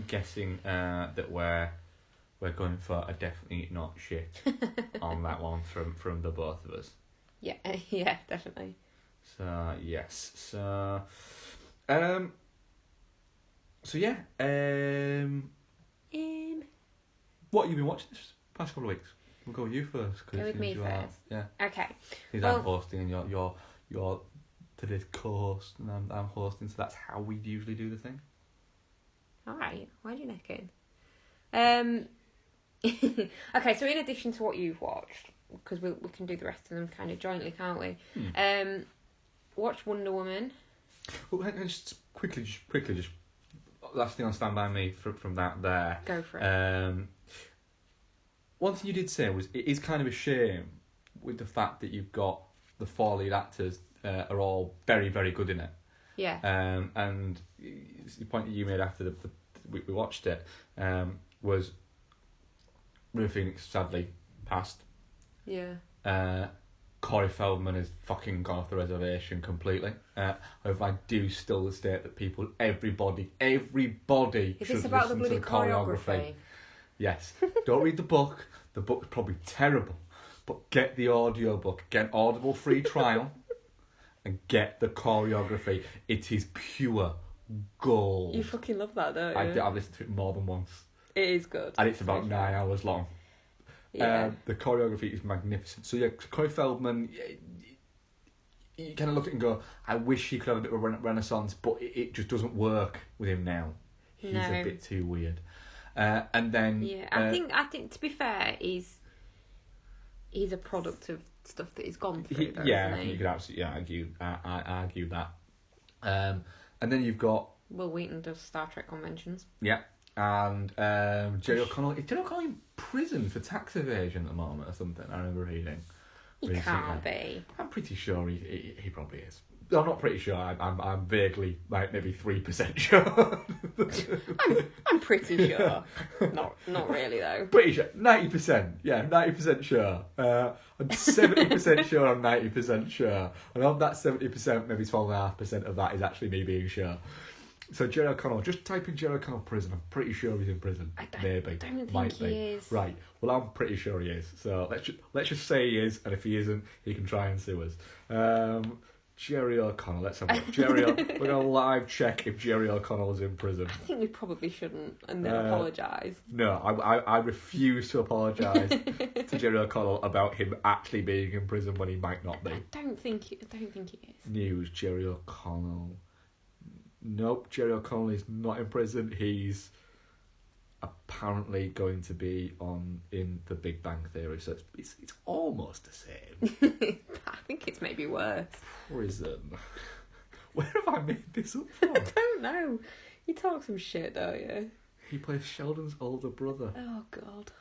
guessing that we're going for a definitely not shit on that one from the both of us. Yeah, definitely. So yes, what have you been watching this past couple of weeks? We'll go with you first. Go with me first. Yeah. Okay. I'm hosting and you're today's co-host and I'm hosting, so that's how we usually do the thing. Alright, why'd you neck in? Okay, so in addition to what you've watched, because we can do the rest of them kind of jointly, can't we? Watch Wonder Woman. Well, just quickly, last thing on Stand By Me from that there. Go for it. One thing you did say was it is kind of a shame with the fact that you've got the 4 lead actors are all very, very good in it. Yeah. And the point that you made after we watched it was River Phoenix sadly passed. Yeah. Corey Feldman has fucking gone off the reservation completely. However, I do still state that everybody Is should this about listen the bloody to the choreography. Yes. Don't read the book. The book's probably terrible. But get the audio book. Get an Audible free trial. And get the choreography. It is pure gold. You fucking love that, don't you? I've listened to it more than once. It is good. And it's about 9 hours long. Yeah. The choreography is magnificent. So yeah, Corey Feldman, you kind of look at it and go, I wish he could have a bit of a renaissance, but it just doesn't work with him now. He's a bit too weird. And then I think to be fair, he's a product of stuff that he's gone through. You could absolutely argue that. And then you've got Will Wheaton does Star Trek conventions. Yeah, and Jerry O'Connell. Is Jerry O'Connell in prison for tax evasion at the moment or something? I remember reading. He can't be. I'm pretty sure he probably is. I'm not pretty sure. I'm vaguely, like, maybe 3% sure. I'm pretty sure. Not really though. Pretty sure. 90%. Yeah, 90% sure. I'm 70% sure. I'm 90% sure. And of that 70%, maybe 12.5% of that is actually me being sure. So Jerry O'Connell, just type in Jerry O'Connell prison. I'm pretty sure he's in prison. Maybe. I don't think Might he be. is. Right. Well, I'm pretty sure he is. So let's just say he is, and if he isn't, he can try and sue us. Jerry O'Connell. Let's have a look. We're gonna live check if Jerry O'Connell is in prison. I think we probably shouldn't, and then apologise. No, I refuse to apologise to Jerry O'Connell about him actually being in prison when he might not be. I don't think he is. News: Jerry O'Connell. Nope, Jerry O'Connell is not in prison. He's apparently going to be in The Big Bang Theory, so it's almost the same. I think it's maybe worse. Prison. Where have I made this up from? I don't know. You talk some shit, don't you? He plays Sheldon's older brother. Oh God.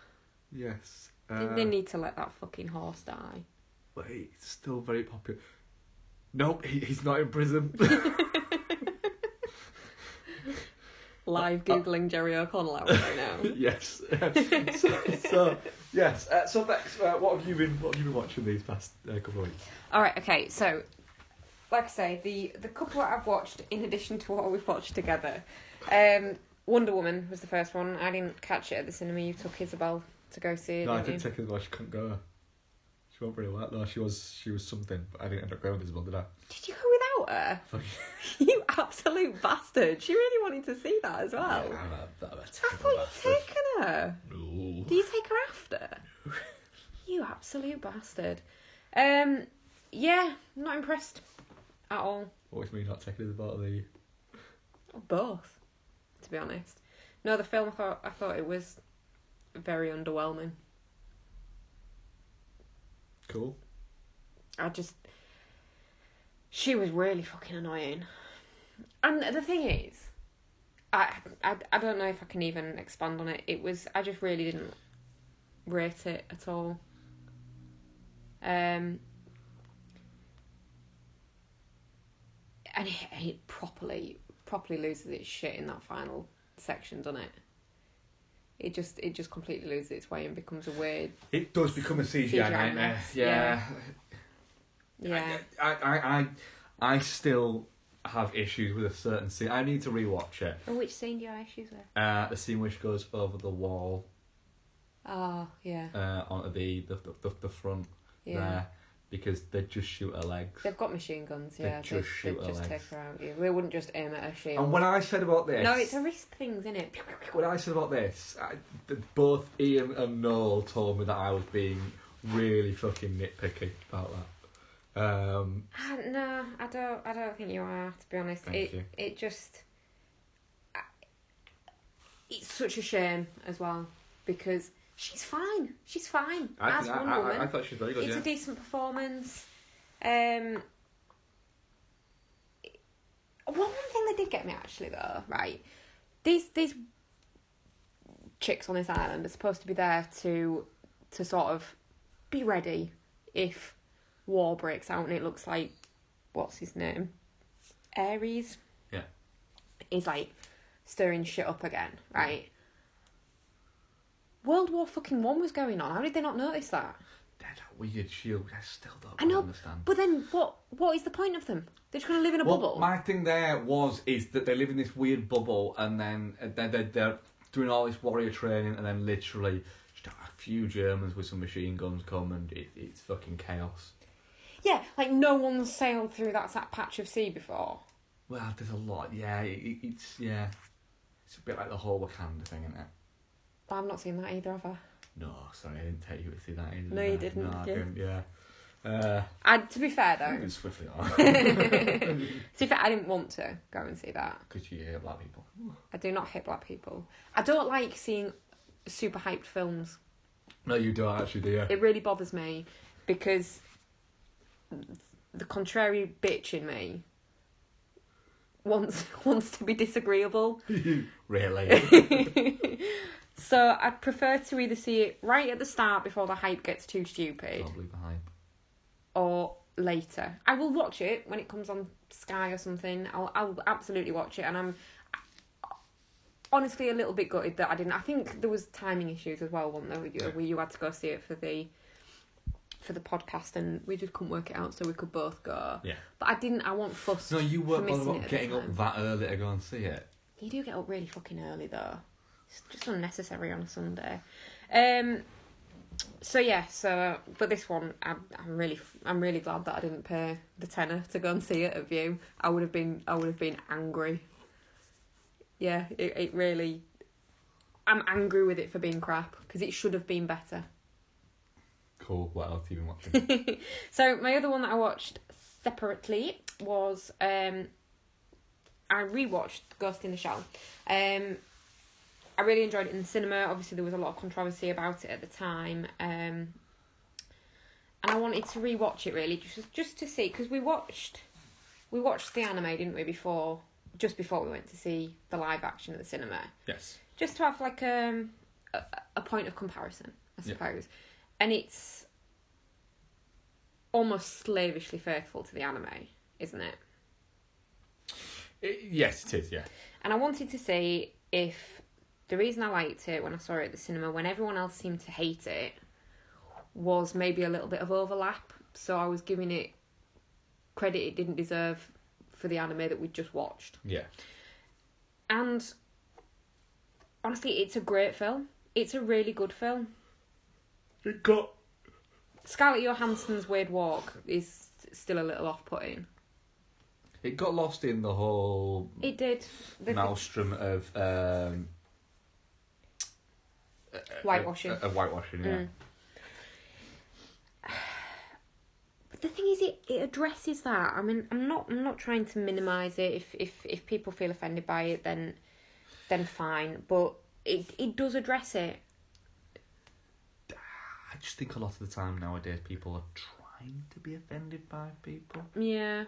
Yes. They need to let that fucking horse die. But he's still very popular. Nope, he's not in prison. Live googling Jerry O'Connell out right now. Yes. So yes. So next, what have you been watching these past couple of weeks? All right. Okay. So, like I say, the couple that I've watched in addition to what we've watched together, Wonder Woman was the first one. I didn't catch it at the cinema. You took Isabel to go see it. No, I didn't take Isabel. She couldn't go. She wasn't very well. No, she was something, but I didn't end up going with Isabel, did I? Did you go without her? You absolute bastard. She really wanted to see that as well. Yeah, I thought you'd taken her. No. Do you take her after? No. You absolute bastard. Yeah, not impressed at all. What was me not taking Isabel to Both, to be honest. No, the film, I thought it was very underwhelming. Cool. She was really fucking annoying. And the thing is, I don't know if I can even expand on it. I just really didn't rate it at all. And it properly loses its shit in that final section, doesn't it? It just completely loses its way and becomes a weird... It does become a CGI nightmare. Yeah. I still have issues with a certain scene. I need to rewatch it. Oh, which scene do you have issues with? The scene which goes over the wall. Oh, yeah. Onto the front there. Because they just shoot her legs. They've got machine guns, yeah. They just shoot her legs. Take her out. Yeah. They wouldn't just aim at her shield. And when I said about this... No, it's a risk thing, isn't it? When I said about this, both Ian and Noel told me that I was being really fucking nitpicky about that. No, I don't think you are, to be honest. Thank you. It just... It's such a shame as well, because... She's fine as Wonder Woman. I thought she was very good, It's yeah. a decent performance. One thing that did get me, actually, though, right? These chicks on this island are supposed to be there to sort of be ready if war breaks out, and it looks like, what's his name? Ares? Yeah. He's, like, stirring shit up again, right? World War fucking One was going on. How did they not notice that? That's a weird shield. I still don't understand. But then what is the point of them? They're just going to live in a bubble. My thing there is that they live in this weird bubble, and then they're doing all this warrior training, and then literally just a few Germans with some machine guns come, and it's fucking chaos. Yeah, like no one's sailed through that patch of sea before. Well, there's a lot. Yeah, it's a bit like the whole Wakanda thing, isn't it? I've not seen that either, have I? No, sorry, I didn't take you to see that either. No, you didn't. No, I didn't. Yeah. To be fair though, Moving swiftly on. to be fair, I didn't want to go and see that. Because you hate black people. I do not hate black people. I don't like seeing super hyped films. No, you don't actually, do you? It really bothers me because the contrary bitch in me wants to be disagreeable. Really? So I'd prefer to either see it right at the start before the hype gets too stupid. Can't believe the hype. Or later. I will watch it when it comes on Sky or something. I'll absolutely watch it, and I'm honestly a little bit gutted that I didn't. I think there was timing issues as well, wasn't there? Where you had to go see it for the podcast, and we just couldn't work it out, so we could both go. Yeah. But I want fuss. No, you weren't bothered missing about it getting up that early to go and see it. You do get up really fucking early though. It's just unnecessary on a Sunday. But this one, I'm really glad that I didn't pay the tenner to go and see it at View. I would have been angry. Yeah, it really. I'm angry with it for being crap because it should have been better. Cool. What else have you been watching? So my other one that I watched separately was I rewatched Ghost in the Shell. I really enjoyed it in the cinema. Obviously, there was a lot of controversy about it at the time, and I wanted to rewatch it really just to see, because we watched the anime, didn't we? Just before we went to see the live action at the cinema. Yes. Just to have like a point of comparison, I suppose, and it's almost slavishly faithful to the anime, isn't it? Yes, it is. Yeah. And I wanted to see if the reason I liked it when I saw it at the cinema, when everyone else seemed to hate it, was maybe a little bit of overlap. So I was giving it credit it didn't deserve for the anime that we'd just watched. Yeah. And honestly, it's a great film. It's a really good film. It got... Scarlett Johansson's Weird Walk is still a little off-putting. It got lost in the whole... It did. maelstrom of... whitewashing. Of whitewashing, yeah. But the thing is, it addresses that. I mean, I'm not trying to minimise it. If people feel offended by it, then fine. But it does address it. I just think a lot of the time nowadays people are trying to be offended by people. Yeah.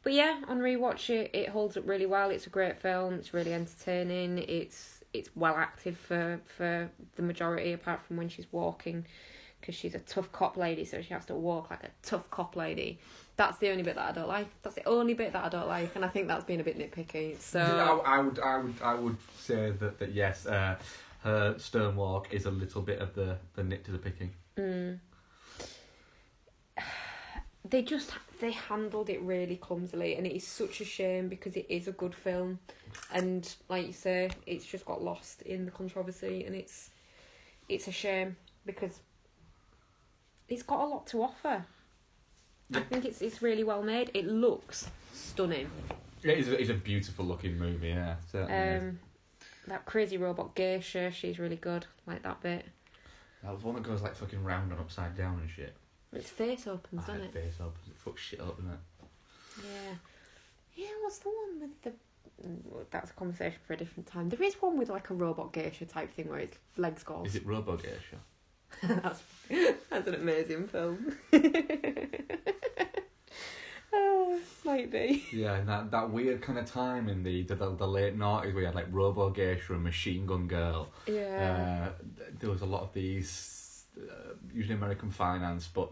But yeah, on rewatch it holds up really well. It's a great film. It's really entertaining. It's well acted for the majority, apart from when she's walking, because she's a tough cop lady, so she has to walk like a tough cop lady. That's the only bit that I don't like. That's the only bit that I don't like, and I think that's being a bit nitpicky. So I would say that yes, her stern walk is a little bit of the nit to the picking. They handled it really clumsily, and it is such a shame because it is a good film, and like you say, it's just got lost in the controversy, and it's a shame because it's got a lot to offer. I think it's really well made. It looks stunning. Yeah, it's a beautiful looking movie. Yeah, certainly. Is. That crazy robot geisha, she's really good. Like that bit. That was one that goes like fucking round and upside down and shit. Its face opens, doesn't it? Face opens. It fucks shit up, doesn't it? Yeah, what's the one with the... That's a conversation for a different time. There is one with like a robot geisha type thing where its legs go. Is it Robo Geisha? That's an amazing film. Might be. Yeah, and that weird kind of time in the late noughties where you had like Robo Geisha and Machine Gun Girl. Yeah. There was a lot of these, usually American finance, but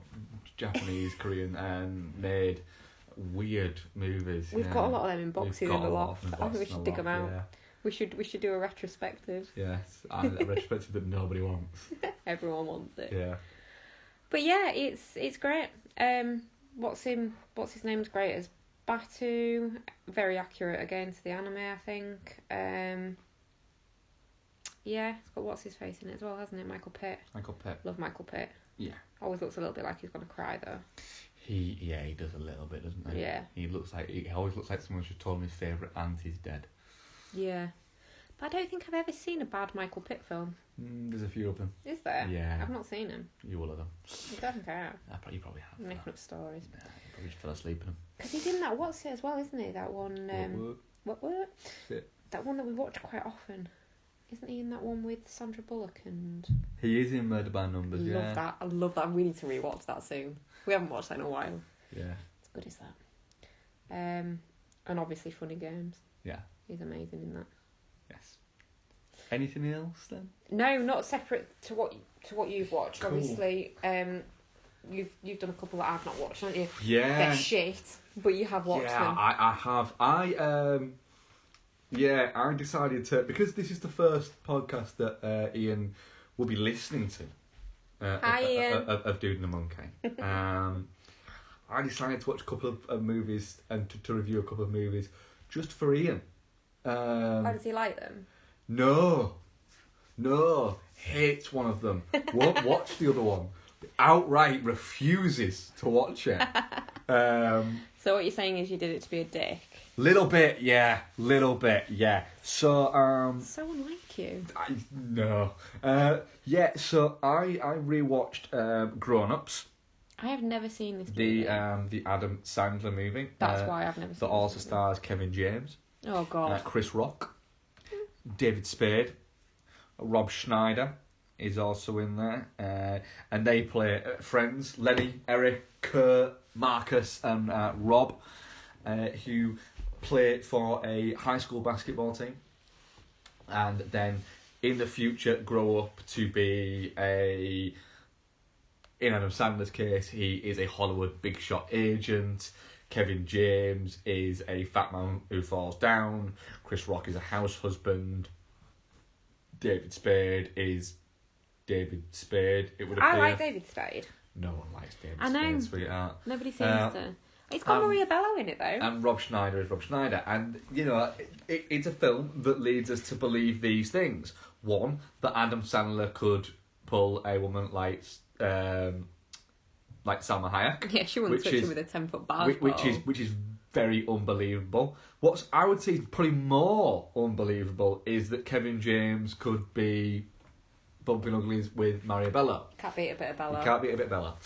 Japanese, Korean, made weird movies. We've got a lot of them in boxes in the loft. I think we should dig them out. Yeah. We should do a retrospective. Yes, and a retrospective that nobody wants. Everyone wants it. Yeah. But yeah, it's great. What's his name's great as Batu. Very accurate again to the anime, I think. Yeah, it's got what's his face in it as well, hasn't it? Michael Pitt. Michael Pitt. Love Michael Pitt. Yeah. Always looks a little bit like he's gonna cry though. He does a little bit, doesn't he? Yeah. He always looks like someone's just told him his favourite auntie's dead. Yeah. But I don't think I've ever seen a bad Michael Pitt film. There's a few of them. Is there? Yeah. I've not seen them. You will have them. I don't think I have. You probably have. I'm making up stories. Yeah, you probably just fell asleep in them. Because he's in that What's It as well, isn't he? That one... What? Shit. That one that we watch quite often. Isn't he in that one with Sandra Bullock and... He is in Murder by Numbers, I love that. I love that. We need to rewatch that soon. We haven't watched that in a while. Yeah. As good as that. And obviously Funny Games. Yeah. He's amazing in that. Yes. Anything else then? No, not separate to what you've watched. Cool. Obviously, you've done a couple that I've not watched, haven't you? Yeah. They're shit, but you have watched them. I have. I decided to, because this is the first podcast that Ian will be listening to. Hi, Ian. Of Dude and the Monkey. I decided to watch a couple of movies and to review a couple of movies just for Ian. How does he like them? No, hates one of them. Won't watch the other one. Outright refuses to watch it. So what you're saying is you did it to be a dick? Little bit, yeah. So, So unlike you. No. So I rewatched Grown Ups. I have never seen this movie. The Adam Sandler movie. That's why I've never seen it. That also stars Kevin James. Oh, God. Chris Rock. David Spade. Rob Schneider is also in there. And they play friends. Lenny, Eric, Kurt, Marcus and Rob. Who play for a high school basketball team. And then in the future grow up to be in Adam Sandler's case, he is a Hollywood big shot agent. Kevin James is a fat man who falls down. Chris Rock is a house husband. David Spade is David Spade. It would appear. I like David Spade. No one likes David I know. Spade, sweetheart. Nobody seems to. It's got Maria Bello in it, though. And Rob Schneider is Rob Schneider. And, it's a film that leads us to believe these things. One, that Adam Sandler could pull a woman like Salma Hayek. Yeah, she wouldn't touch him with a 10-foot bar. Which is very unbelievable. What I would say is probably more unbelievable is that Kevin James could be bumping uglies with Maria Bello. Can't beat a bit of Bello. You can't beat a bit of Bella.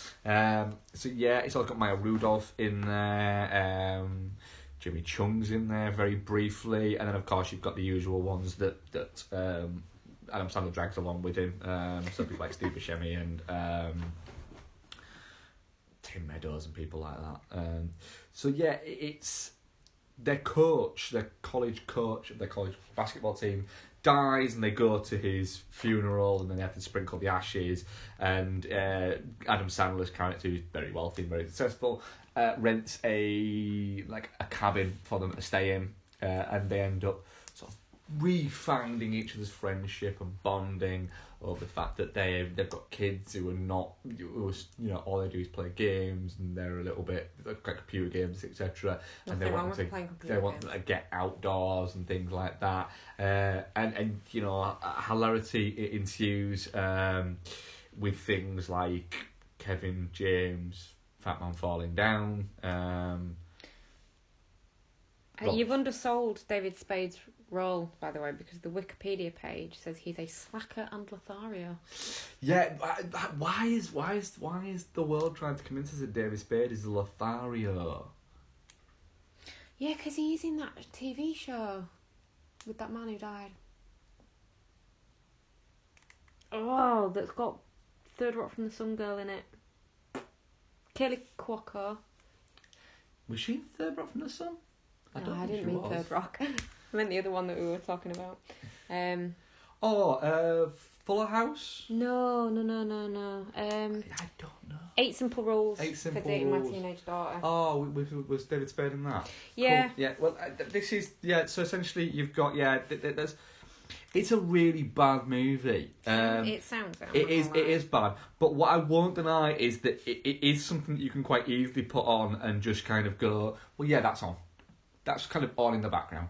It's also got Maya Rudolph in there. Jimmy Chung's in there very briefly, and then of course you've got the usual ones that Adam Sandler drags along with him. Some people like Steve Buscemi and Tim Meadows and people like that. It's their college coach of their college basketball team dies, and they go to his funeral, and then they have to sprinkle the ashes. And Adam Sandler's character, who's very wealthy and very successful, rents a cabin for them to stay in, and they end up sort of refinding each other's friendship and bonding over the fact that they've got kids who all they do is play games, and they're a little bit like computer games, etc. And they want to get outdoors and things like that. And hilarity ensues with things like Kevin James, Fat Man falling down. You've undersold David Spade's role, by the way, because the Wikipedia page says he's a slacker and Lothario. Yeah, why is the world trying to convince us that David Spade is a Lothario? Yeah, because he's in that TV show with that man who died. Oh, that's got Third Rock from the Sun Girl in it. Kaylee Cuoco. Was she in Third Rock from the Sun? I didn't mean Third Rock. I meant the other one that we were talking about. Fuller House? No. I don't know. 8 Simple Rules for Dating My Teenage Daughter. Oh, was David Spade in that? Yeah. Cool. Yeah, well, this is... Yeah, so essentially you've got... Yeah, there's... It's a really bad movie. It sounds bad. It is bad. But what I won't deny is that it is something that you can quite easily put on and just kind of go, well, yeah, that's on. That's kind of on in the background.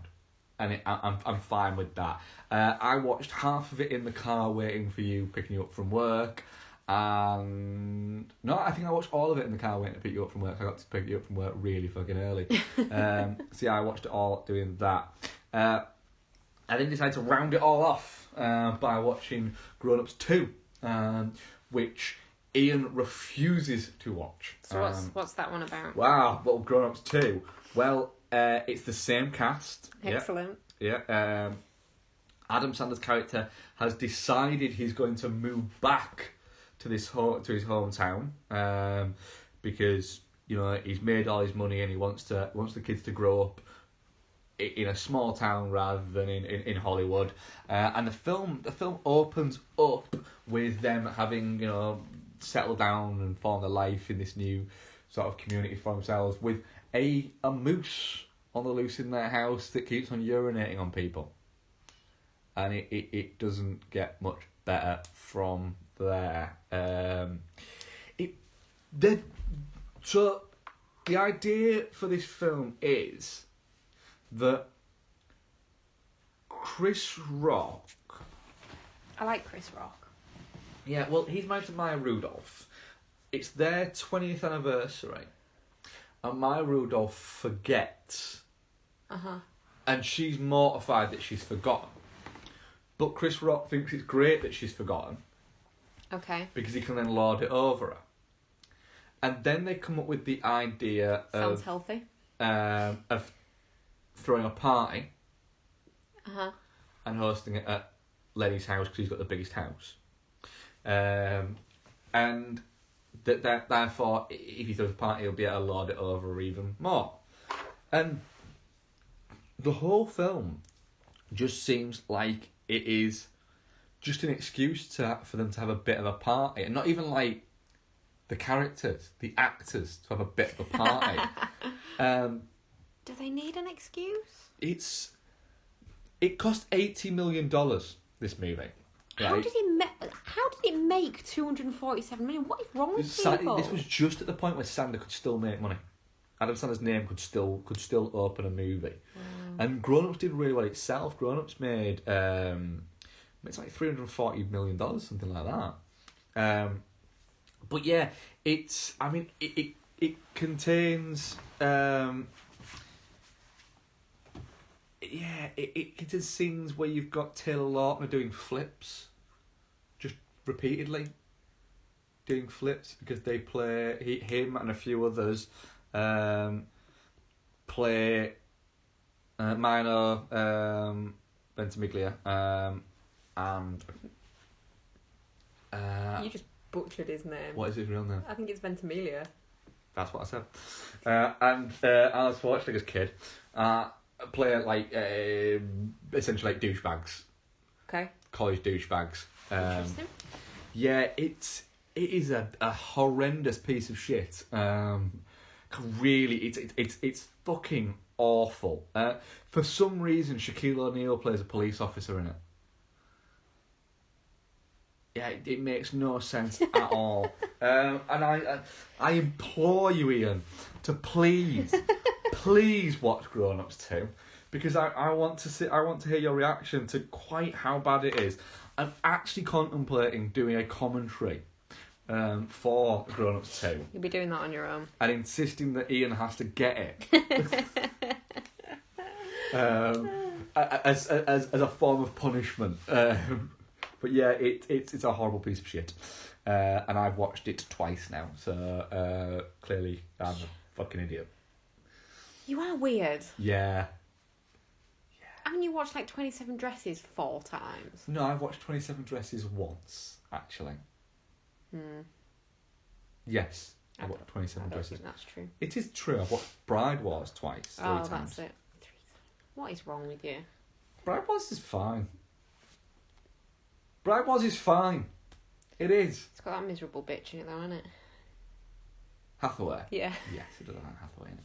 And I'm fine with that. I watched half of it in the car waiting for you, picking you up from work. And no, I think I watched all of it in the car waiting to pick you up from work. I got to pick you up from work really fucking early. So yeah, I watched it all doing that. I then decided to round it all off by watching Grown Ups 2, which Ian refuses to watch. So what's that one about? Wow, well, Grown Ups 2. Well, it's the same cast. Excellent. Yeah. Adam Sandler's character has decided he's going to move back to his hometown because he's made all his money and he wants the kids to grow up in a small town rather than in Hollywood. And the film opens up with them having settled down and formed a life in this new sort of community for themselves with a moose on the loose in their house that keeps on urinating on people. And it doesn't get much better from there. So the idea for this film is that Chris Rock... I like Chris Rock. Yeah, well, he's married to Maya Rudolph. It's their 20th anniversary. And Maya Rudolph forgets. Uh-huh. And she's mortified that she's forgotten. But Chris Rock thinks it's great that she's forgotten. Okay. Because he can then lord it over her. And then they come up with the idea Sounds healthy. Of throwing a party. Uh-huh. And hosting it at Lenny's house because he's got the biggest house. And therefore, if he throws a party, he'll be able to lord it over even more. And the whole film just seems like it is just an excuse for them to have a bit of a party. And not even like the characters, the actors, to have a bit of a party. Do they need an excuse? It cost $80 million, this movie. How Right? did it make 247 million? What is wrong with people? This was just at the point where Sandler could still make money. Adam Sandler's name could still open a movie. And Grown Ups did really well itself. Grown Ups made it's like $340 million, something like that. But yeah, it contains it contains scenes where you've got Taylor Lautner doing flips, just repeatedly doing flips because they play him and a few others play Mino Ventimiglia and you just butchered his name. what is his real name? I think it's Ventimiglia. That's what I said. And Arnold Schwarzenegger's kid play like essentially like douchebags. Okay. College douchebags. Interesting. Yeah, it is a horrendous piece of shit. Really, it's fucking awful. For some reason, Shaquille O'Neal plays a police officer in it. Yeah, it makes no sense at all. And I implore you, Ian, to please watch Grown Ups 2, because I want to hear your reaction to quite how bad it is. I'm actually contemplating doing a commentary for Grown Ups 2. You'll be doing that on your own. And insisting that Ian has to get it. As a form of punishment. But yeah, it's a horrible piece of shit. And I've watched it twice now, so clearly I'm a fucking idiot. You are weird. Yeah. Haven't you watched like 27 Dresses 4 times? No, I've watched 27 Dresses once, actually. Yes, I watched 27 I don't Dresses. think that's true. It is true, I've watched Bride Wars twice, 3 times. That's it. What is wrong with you? Bride Wars is fine. Bride Wars is fine. It is. It's got that miserable bitch in it though, hasn't it? Hathaway? Yeah. Yes, it does have Hathaway in it.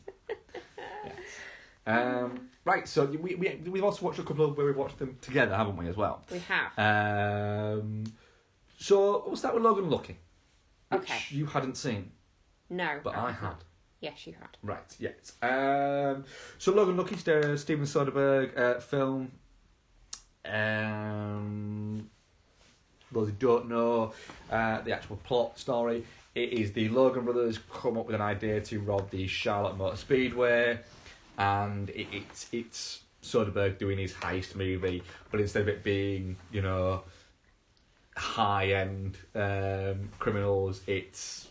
Yes. Right, so we've also watched a couple of where we've watched them together, haven't we, as well? We have. So we'll start with Logan Lucky, which Okay. you hadn't seen. No. But I had. Yes, you had. Right, yes. So Logan Lucky, Steven Soderbergh film. Those who don't know the actual plot story, it is the Logan brothers come up with an idea to rob the Charlotte Motor Speedway, and it's Soderbergh doing his heist movie, but instead of it being, you know, high-end criminals, it's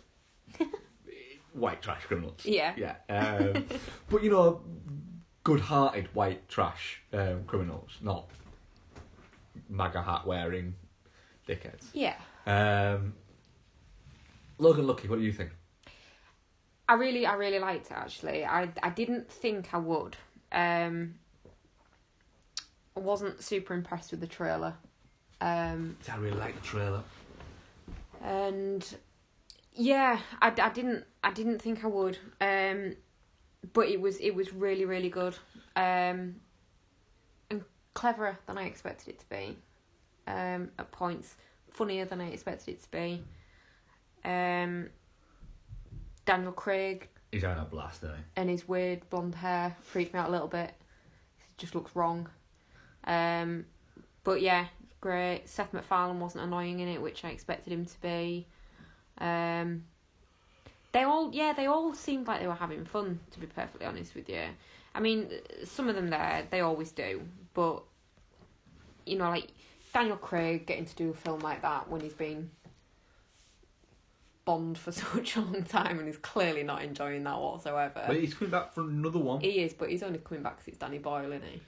white trash criminals. Yeah. Yeah. But, you know, good-hearted white trash criminals, not MAGA hat-wearing dickheads. Yeah. Logan Lucky, what do you think? I really liked it, actually. I didn't think I would. I wasn't super impressed with the trailer. I really like the trailer. And yeah, I didn't think I would. But it was really, really good. And cleverer than I expected it to be. At points. Funnier than I expected it to be. Daniel Craig. He's having a blast, isn't he? And his weird blonde hair freaked me out a little bit. It just looks wrong. But yeah, great. Seth MacFarlane wasn't annoying in it, which I expected him to be. They all seemed like they were having fun, to be perfectly honest with you. I mean, some of them they always do, but you know, like Daniel Craig getting to do a film like that when he's been Bond for such a long time and he's clearly not enjoying that whatsoever. But he's coming back for another one. He is, but he's only coming back because it's Danny Boyle, isn't he?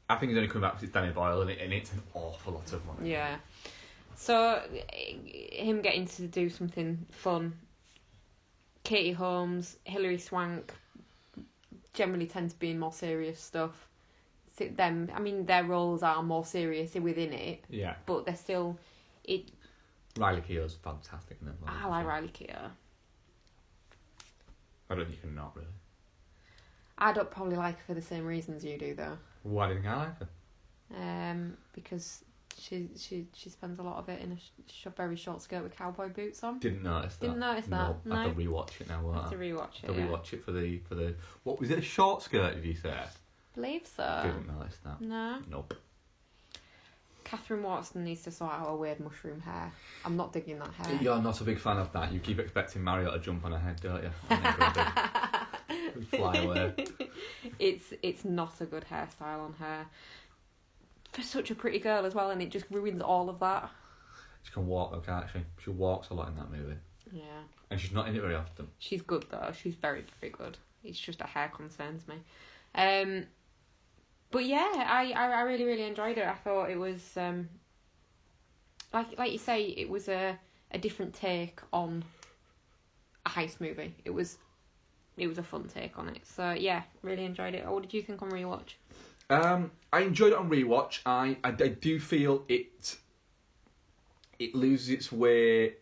I think he's only coming back because it's Danny Boyle, and it's an awful lot of money. Yeah. So, him getting to do something fun. Katie Holmes, Hilary Swank generally tend to be in more serious stuff. Their roles are more serious within it. Yeah. But they're still... Riley Keough's fantastic in them. I like Riley Keough. I don't think you can not, really. I don't probably like her for the same reasons you do, though. Why do you think I like her? Because she spends a lot of it in a very short skirt with cowboy boots on. Didn't notice that. No. I have to rewatch it now. I have to rewatch it. Rewatch it for the. What was it? A short skirt? Did you say? Believe so. Didn't notice that. No. Nope. Catherine Watson needs to sort out her weird mushroom hair. I'm not digging that hair. You're not a big fan of that. You keep expecting Mario to jump on her head, don't you? Fly away. It's not a good hairstyle on her. For such a pretty girl as well, and it just ruins all of that. She can walk though, can't she? She walks a lot in that movie. Yeah. And she's not in it very often. She's good though. She's very, very good. It's just her hair concerns me. But yeah, I really, really enjoyed it. I thought it was like you say, it was a different take on a heist movie. It was a fun take on it. So yeah, really enjoyed it. What did you think on rewatch? I enjoyed it on rewatch. I do feel it loses its way.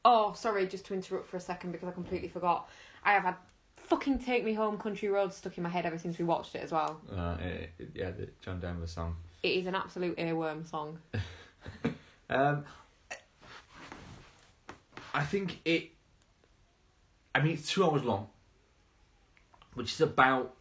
Oh, sorry, just to interrupt for a second because I completely forgot. I have had fucking Take Me Home Country Road stuck in my head ever since we watched it as well. Yeah, the John Denver song. It is an absolute earworm song. I think it's 2 hours long, which is about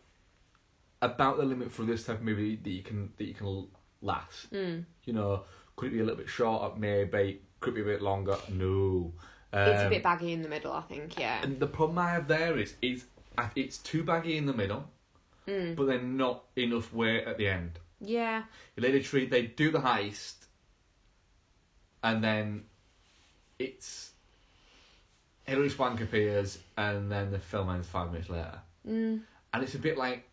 the limit for this type of movie that you can last. Mm. You know, could it be a little bit shorter? Maybe. Could it be a bit longer? No. It's a bit baggy in the middle, I think. Yeah. And the problem I have there is it's too baggy in the middle, but then not enough weight at the end. Yeah. Literally, they do the heist, and then it's Hilary Swank appears, and then the film ends 5 minutes later. Mm. And it's a bit like,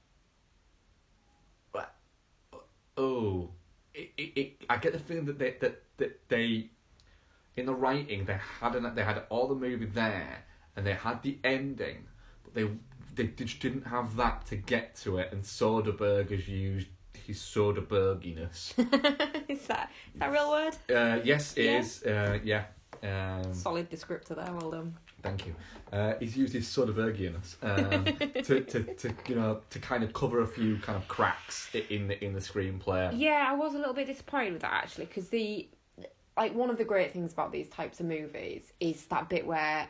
I get the feeling that they in the writing they had all the movie there, and they had the ending, but they just didn't have that to get to it, and Soderbergh has used his Soderberginess. Is that a real word? Yes, it is. Yeah. Solid descriptor there. Well done. Thank you. He's used his Soderbergianus to kind of cover a few kind of cracks in the screenplay. Yeah, I was a little bit disappointed with that actually, because one of the great things about these types of movies is that bit where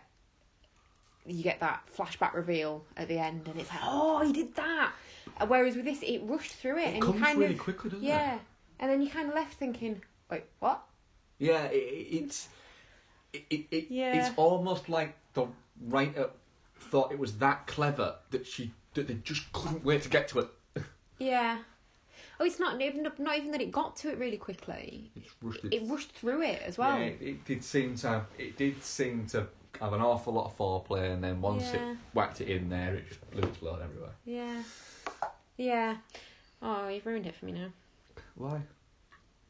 you get that flashback reveal at the end, and it's like, oh, he did that. Whereas with this, it rushed through it, and comes you kind really of quickly, doesn't it? Yeah, and then you kind of left thinking, wait, what? Yeah, it's Yeah. almost like the writer thought it was that clever that they just couldn't wait to get to it. Yeah. Oh, it's not even that it got to it really quickly. It rushed through it as well. Yeah, it did seem to have an awful lot of foreplay, and then once it whacked it in there, it just blew its load everywhere. Yeah. Yeah. Oh, you've ruined it for me now. Why?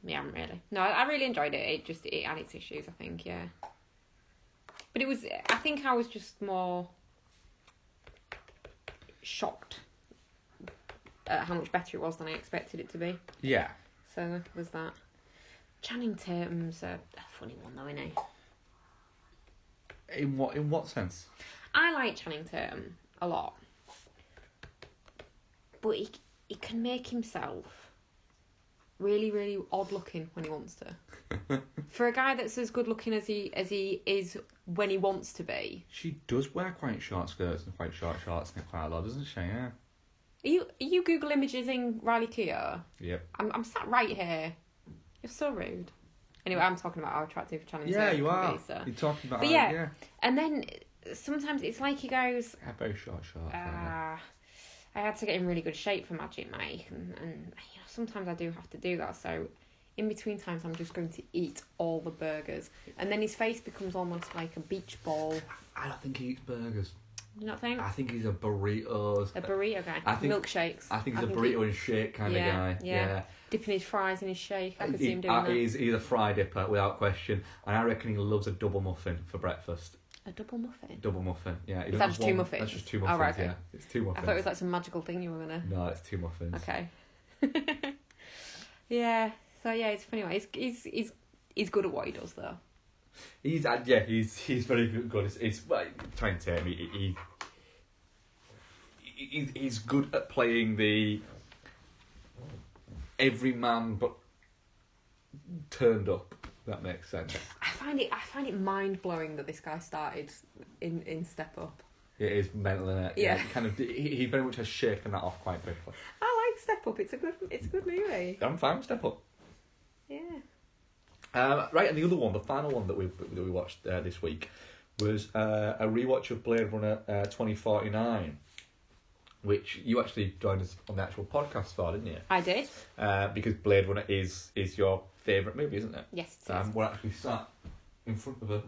Yeah, really. No, I really enjoyed it. It had its issues, I think, yeah. But I think I was just more shocked at how much better it was than I expected it to be. Yeah. So, was that. Channing Tatum's a funny one, though, isn't he? In what sense? I like Channing Tatum a lot. But he can make himself really, really odd looking when he wants to. For a guy that's as good looking as he is when he wants to be. She does wear quite short skirts and quite short shorts and quite a lot, doesn't she? Yeah. Are you Google imaging Riley Keough? Yep. I'm sat right here. You're so rude. Anyway, I'm talking about how attractive Channing Tatum Yeah, you are. can be, so. You're talking about. But yeah, and then sometimes it's like he goes. Yeah, very short shorts. I had to get in really good shape for Magic Mike, and sometimes I do have to do that. So, in between times, I'm just going to eat all the burgers, and then his face becomes almost like a beach ball. I don't think he eats burgers. You not think? I think he's a burritos. A burrito guy. Milkshakes. I think he's a burrito and shake kind of guy. Yeah. Dipping his fries in his shake. I could see him doing that. He's a fry dipper without question, and I reckon he loves a double muffin for breakfast. A double muffin? Double muffin, yeah. Is that just two muffins? That's just two muffins, right, okay. Yeah. It's two muffins. I thought it was like some magical thing you were going to... No, it's two muffins. Okay. Yeah. So, yeah, it's a funny one. He's good at what he does, though. He's very good. It's trying to tell me he's good at playing the everyman but turned up. That makes sense. I find it mind blowing that this guy started in Step Up. It is mental, isn't it? Yeah. He very much has shaken that off quite quickly. I like Step Up. It's a good movie. I'm fine with Step Up. Yeah. Right, and the other one, the final one that we watched this week, was a rewatch of Blade Runner 2049, which you actually joined us on the actual podcast for, didn't you? I did. Because Blade Runner is your favourite movie, isn't it? Yes, it is. We're actually sat in front of a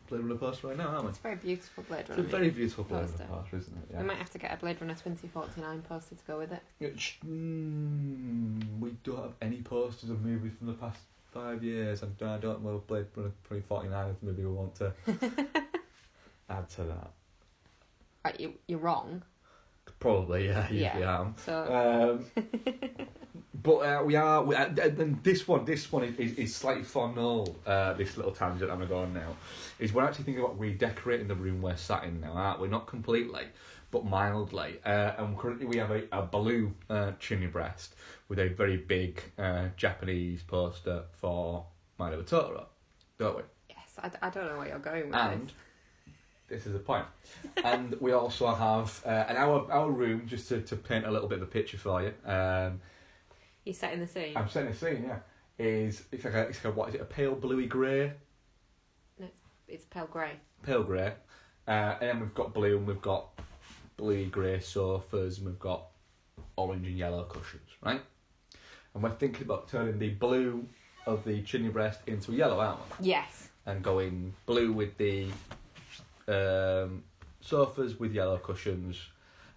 Blade Runner poster right now, aren't we? It's a very beautiful Blade Runner. It's a very beautiful Blade Runner poster, isn't it? Yeah. We might have to get a Blade Runner 2049 poster to go with it. We don't have any posters of movies from the past 5 years, and I don't know if Blade Runner 2049 is the movie we want to add to that. Right, you're wrong. Probably, yeah, I usually am. So. But we are, and this one is slightly fun. This little tangent I'm going to go on now is we're actually thinking about redecorating the room we're sat in now, aren't we? Not completely, but mildly. And currently we have a blue chimney breast with a very big Japanese poster for My Neighbor Totoro, don't we? Yes, I don't know where you're going with and this is the point. And we also have in our room, just to paint a little bit of a picture for you. You're setting the scene. I'm setting the scene, yeah. It's like a what is it? A pale bluey grey. No, it's pale grey. Pale grey, and then we've got blue, and we've got bluey grey sofas, and we've got orange and yellow cushions, right? And we're thinking about turning the blue of the chimney breast into yellow, aren't we? Yes. And going blue with the sofas with yellow cushions,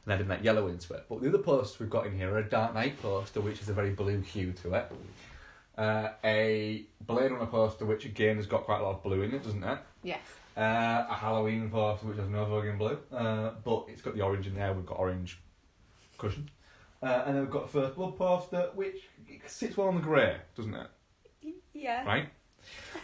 and adding that yellow into it. But the other posters we've got in here are a Dark Knight poster, which is a very blue hue to it. A Blade Runner poster, which again has got quite a lot of blue in it, doesn't it? Yes. A Halloween poster, which has no fucking blue, but it's got the orange in there. We've got orange cushions. And then we've got a First Blood poster, which sits well on the grey, doesn't it? Yeah. Right?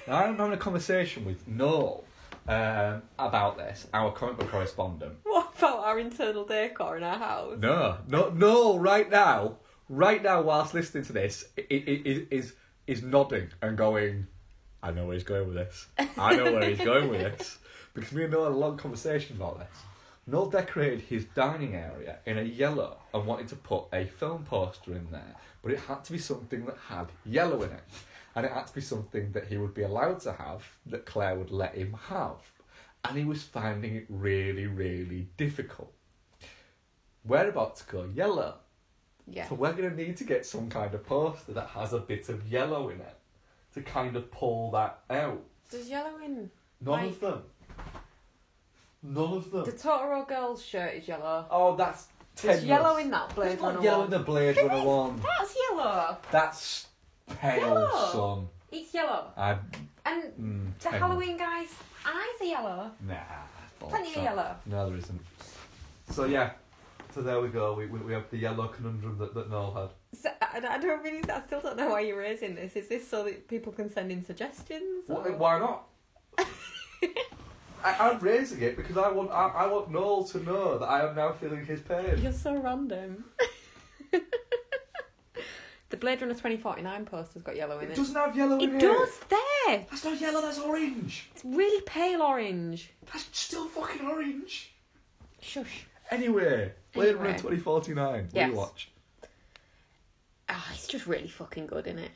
Now, I'm having a conversation with Noel about this, our comic book correspondent. What about our internal decor in our house? No, right now, whilst listening to this, is nodding and going, I know where he's going with this. Because me and Noel had a long conversation about this. Noel decorated his dining area in a yellow and wanted to put a film poster in there, but it had to be something that had yellow in it. And it had to be something that he would be allowed to have, that Claire would let him have. And he was finding it really, really difficult. We're about to go yellow. Yeah. So we're going to need to get some kind of poster that has a bit of yellow in it to kind of pull that out. There's yellow in... None of them. None of them. The Totoro girl's shirt is yellow. Oh, that's There's tenuous. yellow in that Blade There's Runner not yellow 1. in the Blade Runner 1. That's yellow. That's pale, Yellow. son. It's yellow. And the tenuous. Halloween guy's eyes are yellow. Nah. Plenty of yellow. No, there isn't. So yeah. So there we go. We have the yellow conundrum that Noel had. So, I still don't know why you're raising this. Is this so that people can send in suggestions? Why not? I'm raising it because I want Noel to know that I am now feeling his pain. You're so random. The Blade Runner 2049 poster's got yellow in it. It doesn't have yellow in it. It does there. That's not yellow, that's orange. It's really pale orange. That's still fucking orange. Shush. Anyway, Blade Runner 2049. Yes. Rewatch. It's just really fucking good, isn't it?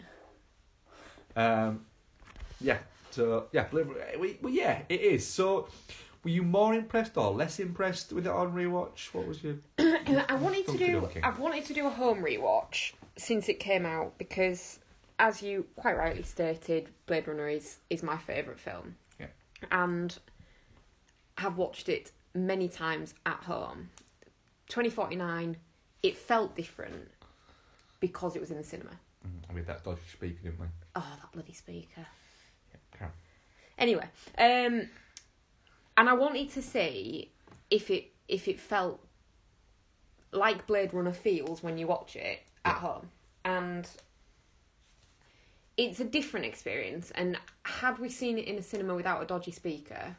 Yeah. So yeah, Blade Runner. Well, yeah, it is. So, were you more impressed or less impressed with it on rewatch? What was your? I wanted to do a home rewatch since it came out because, as you quite rightly stated, Blade Runner is my favourite film. Yeah. And have watched it many times at home. 2049, it felt different because it was in the cinema. I mean, that dodgy speaker, didn't we? Oh, that bloody speaker. Yeah. Anyway, and I wanted to see if it felt like Blade Runner feels when you watch it at home. And it's a different experience. And had we seen it in a cinema without a dodgy speaker,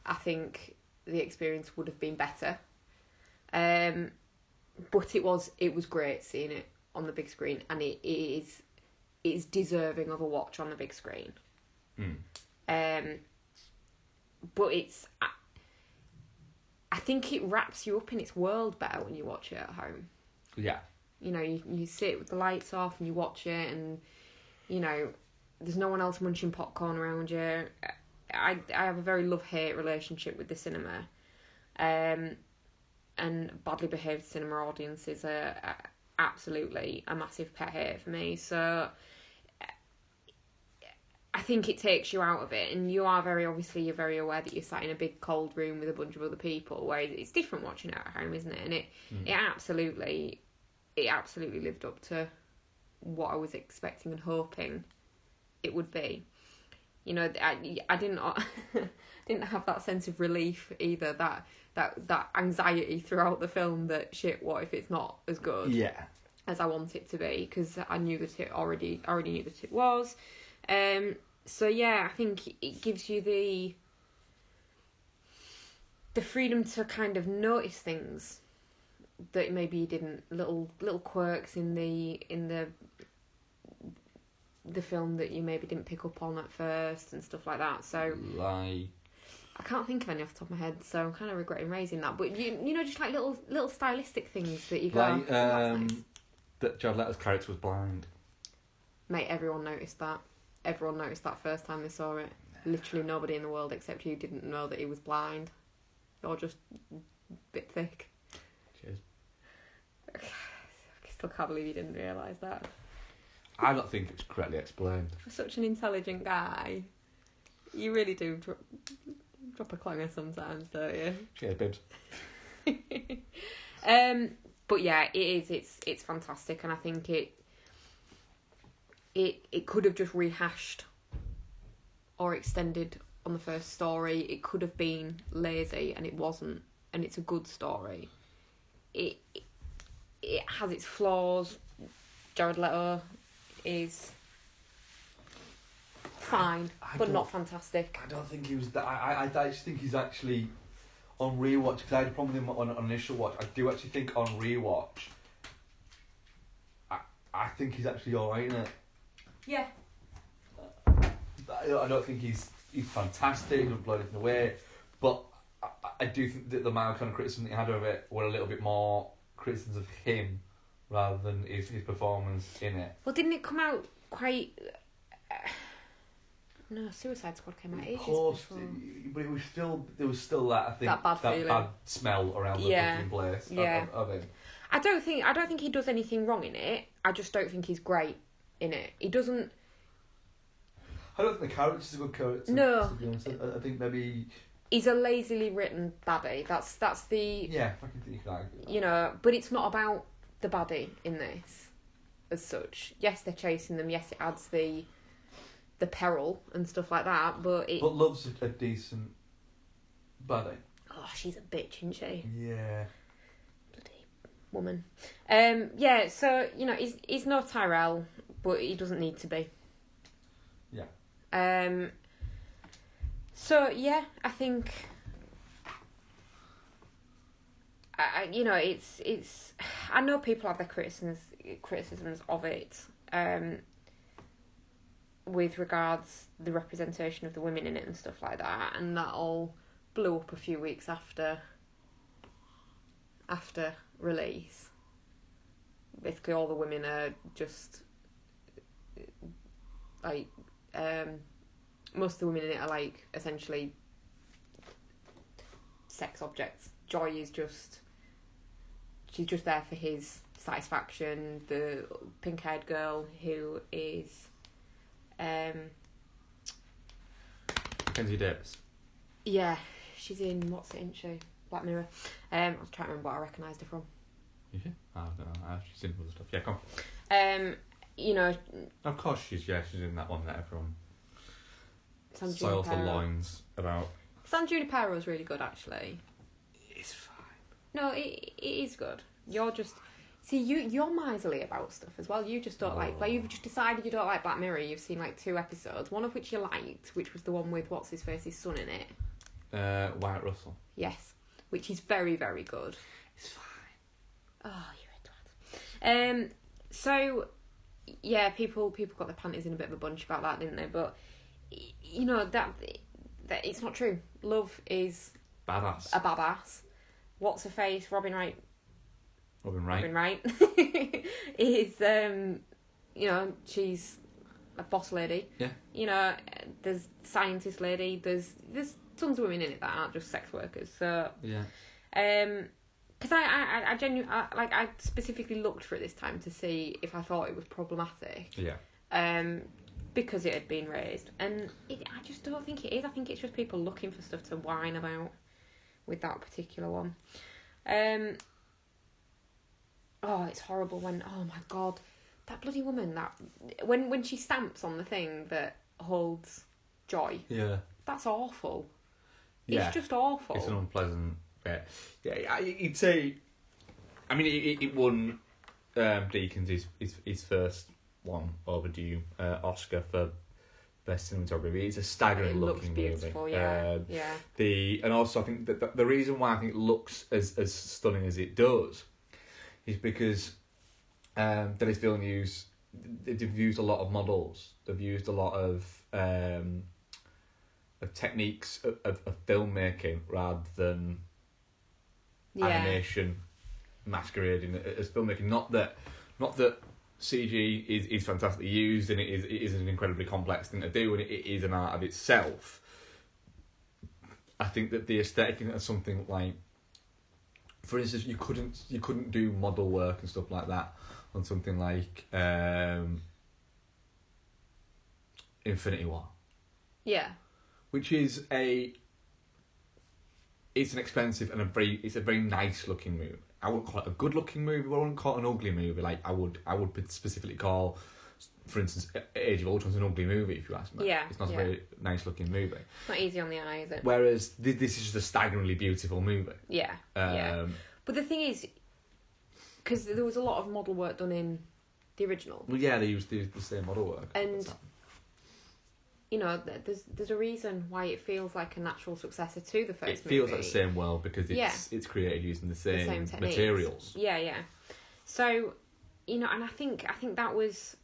I think the experience would have been better. But it was great seeing it on the big screen, and it is deserving of a watch on the big screen. But I think it wraps you up in its world better when you watch it at home. Yeah. You know, you sit with the lights off and you watch it, and you know, there's no one else munching popcorn around you. I have a very love-hate relationship with the cinema, and badly behaved cinema audiences are absolutely a massive pet hate for me. So I think it takes you out of it, and you're very aware that you're sat in a big cold room with a bunch of other people, whereas it's different watching it at home, isn't it? And it absolutely lived up to what I was expecting and hoping it would be. You know, I didn't didn't have that sense of relief either, that anxiety throughout the film that shit, what if it's not as good as I want it to be, because I knew that it already knew that it was. So yeah, I think it gives you the freedom to kind of notice things that maybe you didn't, little quirks in the film that you maybe didn't pick up on at first and stuff like that. So Like, I can't think of any off the top of my head, so I'm kind of regretting raising that. But you know, just like little stylistic things that you go, like that's nice. that Jared Leto's character was blind. Mate, everyone noticed that. Everyone noticed that first time they saw it. Literally nobody in the world except you didn't know that he was blind. You're just a bit thick. Cheers. I still can't believe you didn't realise that. I don't think it's correctly explained. For such an intelligent guy, you really do drop a clanger sometimes, don't you? Cheers, bibs. But yeah, it's fantastic, and I think it could have just rehashed or extended on the first story. It could have been lazy, and it wasn't, and it's a good story. It has its flaws. Jared Leto is fine, but not fantastic. I don't think he was that. I just think he's actually on rewatch, because I had a problem with him on initial watch. I do actually think on rewatch, I think he's actually alright in it. Yeah. I don't think he's fantastic. He doesn't blow anything away, but I do think that the amount kind of criticism that he had of it were a little bit more criticisms of him rather than his performance in it. Well, didn't it come out quite No, Suicide Squad came out ages Post, before. but it was still there was still that, I think, That bad feeling. smell around the Yeah. fucking place. Yeah. Of him. I don't think he does anything wrong in it. I just don't think he's great in it. He doesn't. I don't think the character's a good character. No. To be honest, I think maybe. He's a lazily written baddie. That's the. Yeah, I can think you can argue that. You know, but it's not about the baddie in this, as such. Yes, they're chasing them. Yes, it adds the peril and stuff like that. But Love's a decent baddie. Oh, she's a bitch, isn't she? Yeah. Bloody woman. Yeah. So he's no Tyrell, but he doesn't need to be. Yeah. So yeah, I think. It's. I know people have their criticisms of it. With regards the representation of the women in it and stuff like that, and that all blew up a few weeks after release. Basically, all the women are just like most of the women in it are like essentially sex objects. Joy is she's just there for his satisfaction. The pink-haired girl who is Kenzie Davis. Yeah, she's in what's it, isn't she? Black Mirror. I was trying to remember what I recognised her from. You see? I don't know. She's in other stuff. Yeah, come on. Of course she's in that one that everyone San soils the Junipero. loins about. San Junipero is really good, actually. It's fine. No, it is good. You're just... See, you're miserly about stuff as well. You just don't like you've just decided you don't like Black Mirror. You've seen like 2 episodes, one of which you liked, which was the one with what's-his-face's son in it. Wyatt Russell. Yes, which is very, very good. It's fine. Oh, you're a twat. So, yeah, people got their panties in a bit of a bunch about that, didn't they? But, that it's not true. Love is... Badass. A badass. What's-her-face? Robin Wright is, she's a boss lady. Yeah. There's scientist lady. There's tons of women in it that aren't just sex workers. So yeah. Because I genuinely I specifically looked for it this time to see if I thought it was problematic. Yeah. Because it had been raised, and I just don't think it is. I think it's just people looking for stuff to whine about with that particular one. Oh, it's horrible when, oh my God, that bloody woman, that when she stamps on the thing that holds Joy. Yeah. That's awful. Yeah. It's just awful. It's an unpleasant bit. Yeah, you'd say, I mean, it won Deakins his first one overdue Oscar for best cinematography. It's a staggering looking movie. Beautiful, yeah. And also I think that the reason why I think it looks as stunning as it does is because Denis Villeneuve, they've used a lot of models. They've used a lot of techniques of filmmaking rather than animation masquerading as filmmaking. Not that CG is fantastically used and it is an incredibly complex thing to do and it is an art of itself. I think that the aesthetic of something like, for instance, you couldn't do model work and stuff like that on something like Infinity War. Yeah. Which is it's an expensive and it's a very nice looking movie. I wouldn't call it a good looking movie, but I wouldn't call it an ugly movie. Like I would specifically call, for instance, Age of Ultron's an ugly movie if you ask me. Yeah. It's not a very nice looking movie. It's not easy on the eye, is it? Whereas this is just a staggeringly beautiful movie. Yeah. But the thing is, because there was a lot of model work done in the original. Well, yeah, they used the same model work. And there's a reason why it feels like a natural successor to the first movie. It feels like the same world because it's created using the same materials. Yeah. So, and I think that was,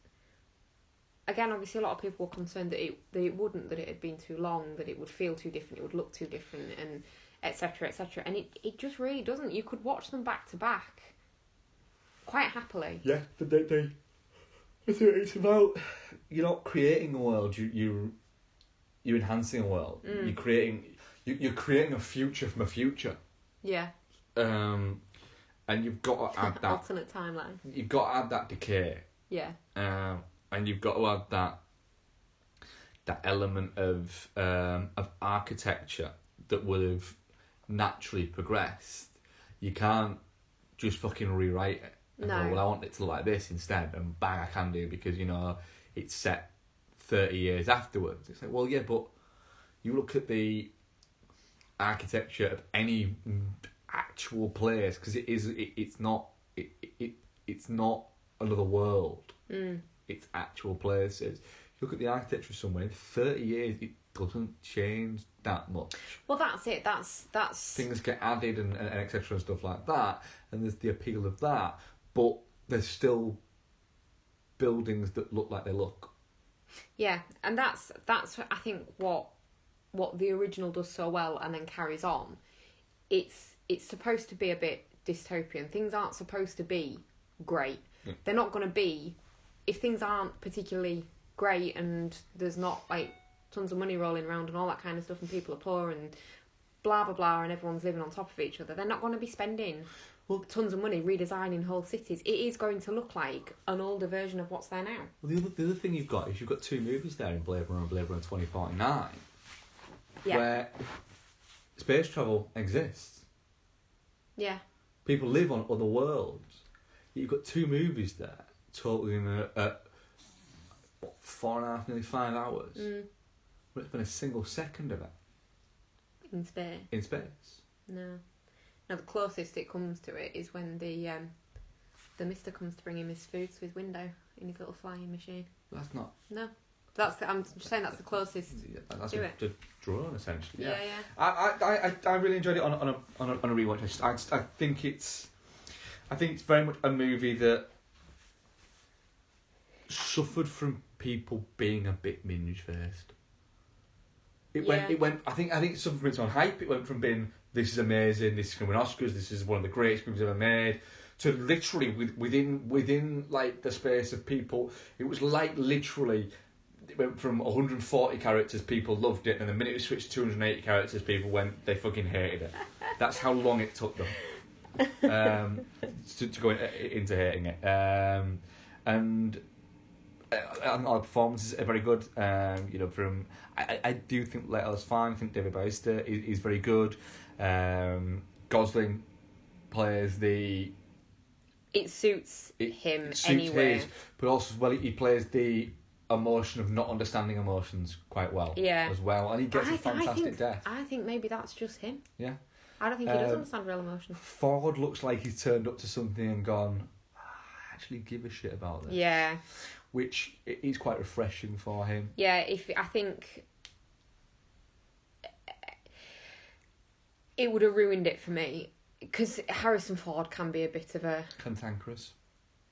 again, obviously a lot of people were concerned that it wouldn't, that it had been too long, that it would feel too different, it would look too different, and etc. and it just really doesn't. You could watch them back to back quite happily. Yeah, but they it's about, you're not creating a world, you're you're enhancing a world. You're creating a future from a future. Yeah. And you've got to add that alternate timeline. You've got to add that decay. Yeah. And you've got to add that element of architecture that would have naturally progressed. You can't just fucking rewrite it. And No. go, well, I want it to look like this instead, and bang, I can do because it's set 30 years afterwards. It's like, well, yeah, but you look at the architecture of any actual place, because it's not another world. It's actual places. You look at the architecture somewhere in 30 years, it doesn't change that much. Well, that's it. That's things get added and etc. and stuff like that, and there's the appeal of that, but there's still buildings that look like they look. Yeah, and that's I think what the original does so well and then carries on. It's supposed to be a bit dystopian. Things aren't supposed to be great. Yeah. They're not going to be, if things aren't particularly great and there's not like tons of money rolling around and all that kind of stuff and people are poor and blah blah blah and everyone's living on top of each other, they're not going to be spending tons of money redesigning whole cities. It is going to look like an older version of what's there now. Well, the other thing you've got is you've got two movies there in Blade Runner and Blade Runner 2049 where space travel exists. Yeah. People live on other worlds. You've got two movies there totaling at 4.5, nearly 5 hours. But it's been a single second of it. In space? In space. No. Now, the closest it comes to it is when the mister comes to bring him his food to his window in his little flying machine. That's not... No. I'm just saying that's the closest that's to it. That's a drone, essentially. Yeah. I really enjoyed it on a rewatch. I think it's very much a movie that suffered from people being a bit minge-faced. It went. I think it suffered from its own hype. It went from being, this is amazing, this is going to win Oscars, this is one of the greatest movies ever made, to literally within like the space of people, it was like literally. It went from 140 characters, people loved it, and the minute we switched to 280 characters, people went, they fucking hated it. That's how long it took them to go into hating it. And our performances are very good. From I do think Leto's fine. I think David Bautista is very good. Gosling plays the. It suits him anyway. But also as well, he plays the emotion of not understanding emotions quite well. Yeah. As well, and he gets a fantastic death. I think maybe that's just him. Yeah. I don't think he does understand real emotion. Ford looks like he's turned up to something and gone, I actually give a shit about this. Yeah. Which is quite refreshing for him. Yeah, I think it would have ruined it for me, because Harrison Ford can be a bit of a cantankerous.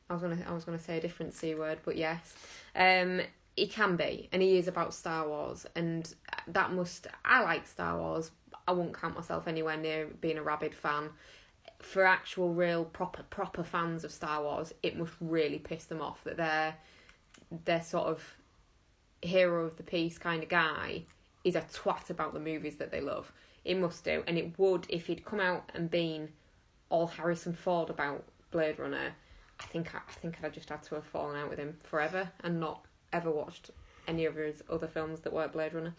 I was gonna say a different C word, but yes, he can be, and he is about Star Wars, and I like Star Wars. I wouldn't count myself anywhere near being a rabid fan. For actual, real, proper fans of Star Wars, it must really piss them off that their sort of hero of the piece kind of guy is a twat about the movies that they love. It must do, and it would if he'd come out and been all Harrison Ford about Blade Runner. I think I'd just had to have fallen out with him forever and not ever watched any of his other films that weren't Blade Runner,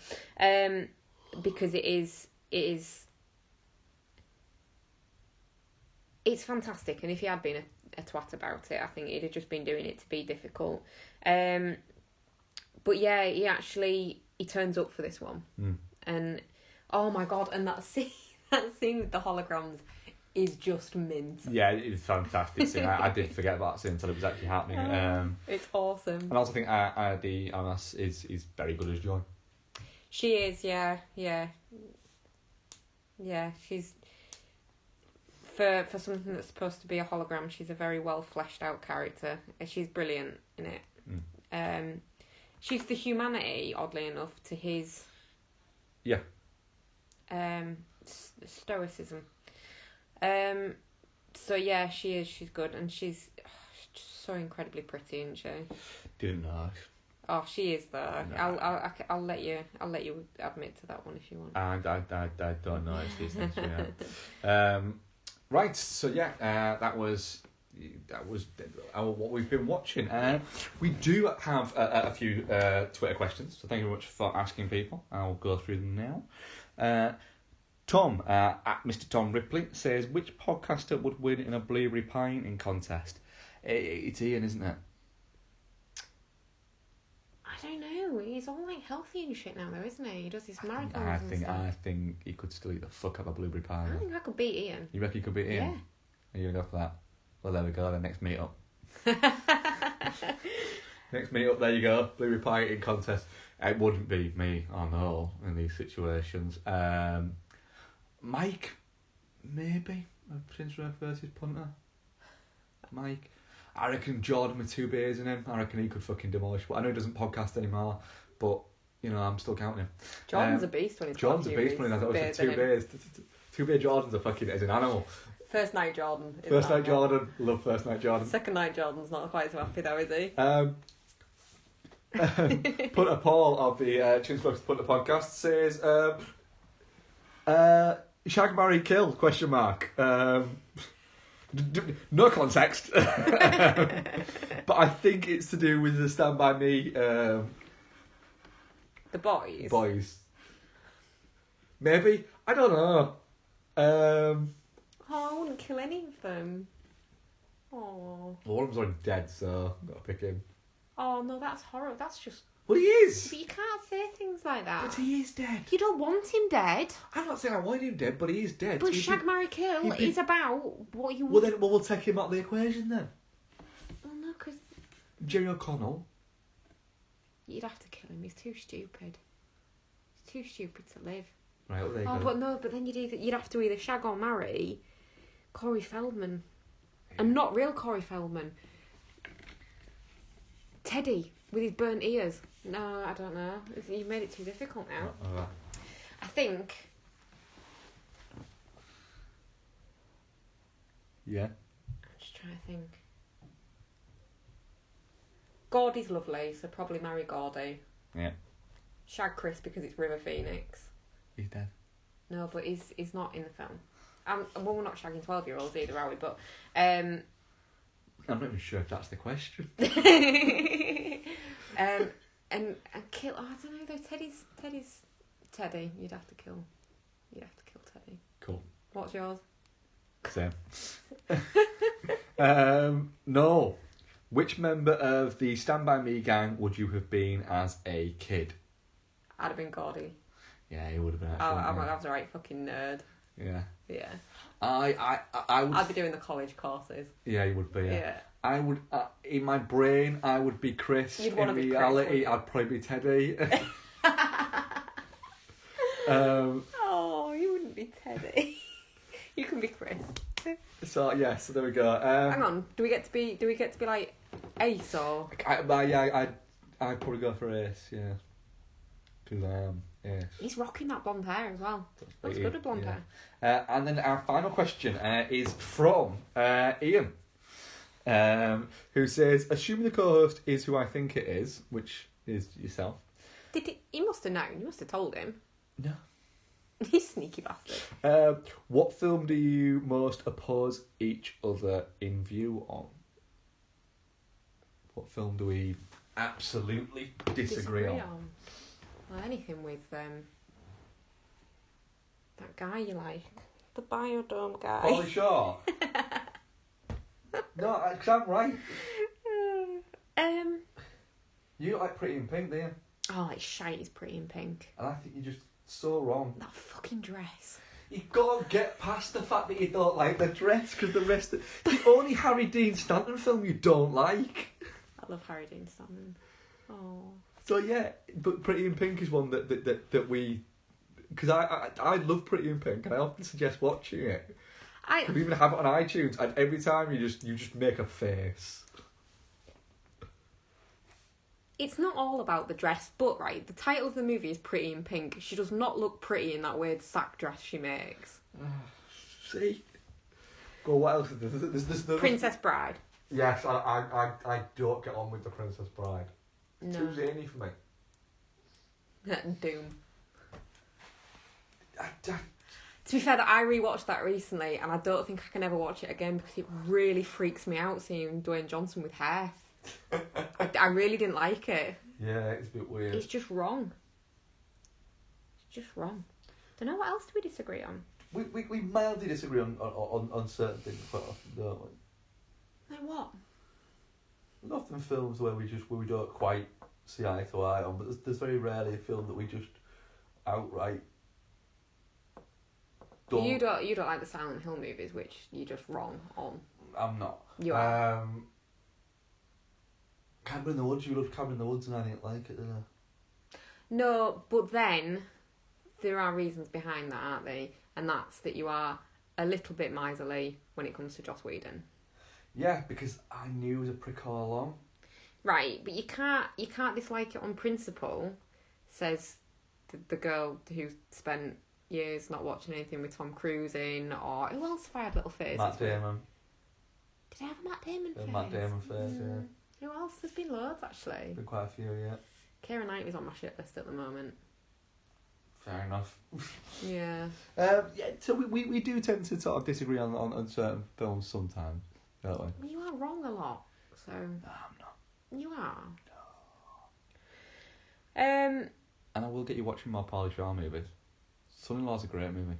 because it's fantastic. And if he had been a twat about it, I think he'd have just been doing it to be difficult. But yeah, he turns up for this one, and oh my god, and that scene with the holograms is just mint. Yeah, it's fantastic scene. I did forget about that scene until it was actually happening. It's awesome. And I also think Adi Armas is very good as Joy. She is, yeah. She's for something that's supposed to be a hologram. She's a very well fleshed out character. She's brilliant in it. She's the humanity, oddly enough, to his stoicism. So yeah, she is. She's good, and she's just so incredibly pretty, isn't she? Didn't know. Oh, she is though. No. I'll let you admit to that one if you want. I don't know these things. Yeah. Right. So yeah, that was what we've been watching. We do have a few Twitter questions. So thank you very much for asking people. I'll go through them now. Tom at Mr. Tom Ripley says, which podcaster would win in a blueberry pinting contest? It's Ian, isn't it? I don't know. He's all like healthy and shit now, though, isn't he? He does his marathons and stuff. I think he could still eat the fuck out of a blueberry pie. I think I could beat Ian. You reckon you could beat Ian? Yeah. Are you gonna go for that? Well, there we go. The next meet up. Next meet up. There you go. Blueberry pie eating contest. It wouldn't be me. I know in these situations. Mike, maybe Prince Ref versus Punter. Mike. I reckon Jordan with 2 beers in him. I reckon he could fucking demolish. But I know he doesn't podcast anymore. But you know, I'm still counting him. Jordan's a beast when he's Jordan's a beast when he's got 2 beers. 2 beer Jordan's is an animal. First night Jordan. First night Jordan. Love first night Jordan. Second night Jordan's not quite so happy though, is he? Punter Paul of the Chinsbucks Punter podcast says, shag, marry, kill, question mark. No context. But I think it's to do with the Stand By Me. The boys? Boys. Maybe? I don't know. I wouldn't kill any of them. Oh. Well, one of them's already dead, so I've got to pick him. Oh, no, that's horrible. That's just... Well, he is! But you can't say things like that. But he is dead. You don't want him dead. I'm not saying I want him dead, but he is dead. But shag, marry, kill is about what you... Well, then we'll take him out of the equation then. Well, no, because... Jerry O'Connell. You'd have to kill him. He's too stupid. He's too stupid to live. Right, well, there you go. But no, but then you'd have to either shag or marry Corey Feldman. And not real Corey Feldman. Teddy with his burnt ears. No, I don't know. You've made it too difficult now. I think... Yeah. I'm just trying to think. Gordy's lovely, so probably marry Gordy. Yeah. Shag Chris because it's River Phoenix. He's dead. No, but he's not in the film. Well, we're not shagging 12-year-olds either, are we? But I'm not even sure if that's the question. And kill. Oh, I don't know though. Teddy's Teddy. You'd have to kill Teddy. Cool. What's yours? Same. No. Which member of the Stand By Me gang would you have been as a kid? I'd have been Gordy. Yeah, he would have been. I was the right fucking nerd. Yeah. Yeah. I would. I'd be doing the college courses. Yeah, you would be. Yeah. I would. In my brain, I would be Chris. You'd want to be reality, Chris, I'd probably be Teddy. Oh, you wouldn't be Teddy. You can be Chris. So there we go. Hang on. Do we get to be like Ace or? I'd probably go for Ace. Yeah. Because Ace. He's rocking that blonde hair as well. Looks good with blonde hair. And then our final question is from Ian, who says, assuming the co-host is who I think it is, which is yourself. He must have known. You must have told him. No. He's sneaky bastard. What film do you most oppose each other in view on? What film do we absolutely disagree on? Well, anything with that guy you like. The Biodome guy. Pauly Shaw? No, because I'm right. You like Pretty in Pink, do you? Oh, like shite is Pretty in Pink. And I think you're just so wrong. That fucking dress. You've got to get past the fact that you don't like the dress, because the rest of... The only Harry Dean Stanton film you don't like. I love Harry Dean Stanton. Oh. So yeah, but Pretty in Pink is one that we... Because I love Pretty in Pink, and I often suggest watching it. We even have it on iTunes, and every time you just make a face. It's not all about the dress, but right, the title of the movie is Pretty in Pink. She does not look pretty in that weird sack dress she makes. See? Go, what else is there? Princess Bride. Yes, I don't get on with the Princess Bride. No. Too zany for me. Doom. To be fair, I rewatched that recently, and I don't think I can ever watch it again because it really freaks me out seeing Dwayne Johnson with hair. I really didn't like it. Yeah, it's a bit weird. It's just wrong. It's just wrong. Don't know what else do we disagree on. We mildly disagree on certain things quite often, don't we? Like what? There's often films where we don't quite see eye to eye on, but there's very rarely a film that we just outright don't. You don't like the Silent Hill movies, which you're just wrong on. I'm not. You are. Cabin in the Woods. You love Cabin in the Woods, and I didn't like it, did I? No, but then there are reasons behind that, aren't they? And that's that you are a little bit miserly when it comes to Joss Whedon. Yeah, because I knew he was a prick all along. Right, but you can't dislike it on principle, says the girl who spent years not watching anything with Tom Cruise in, or who else have I had little phases Matt Damon. Did I have a Matt Damon phase? Matt Damon phase, yeah. Who else? There's been loads, actually. Been quite a few, yeah. Keira Knightley's on my shit list at the moment. Fair enough. Yeah. Yeah, so we do tend to sort of disagree on certain films sometimes, don't we? Well, you are wrong a lot, so... No, I'm not. You are. No. And I will get you watching more Pauly Shore movies. Son-in-Law's a great movie.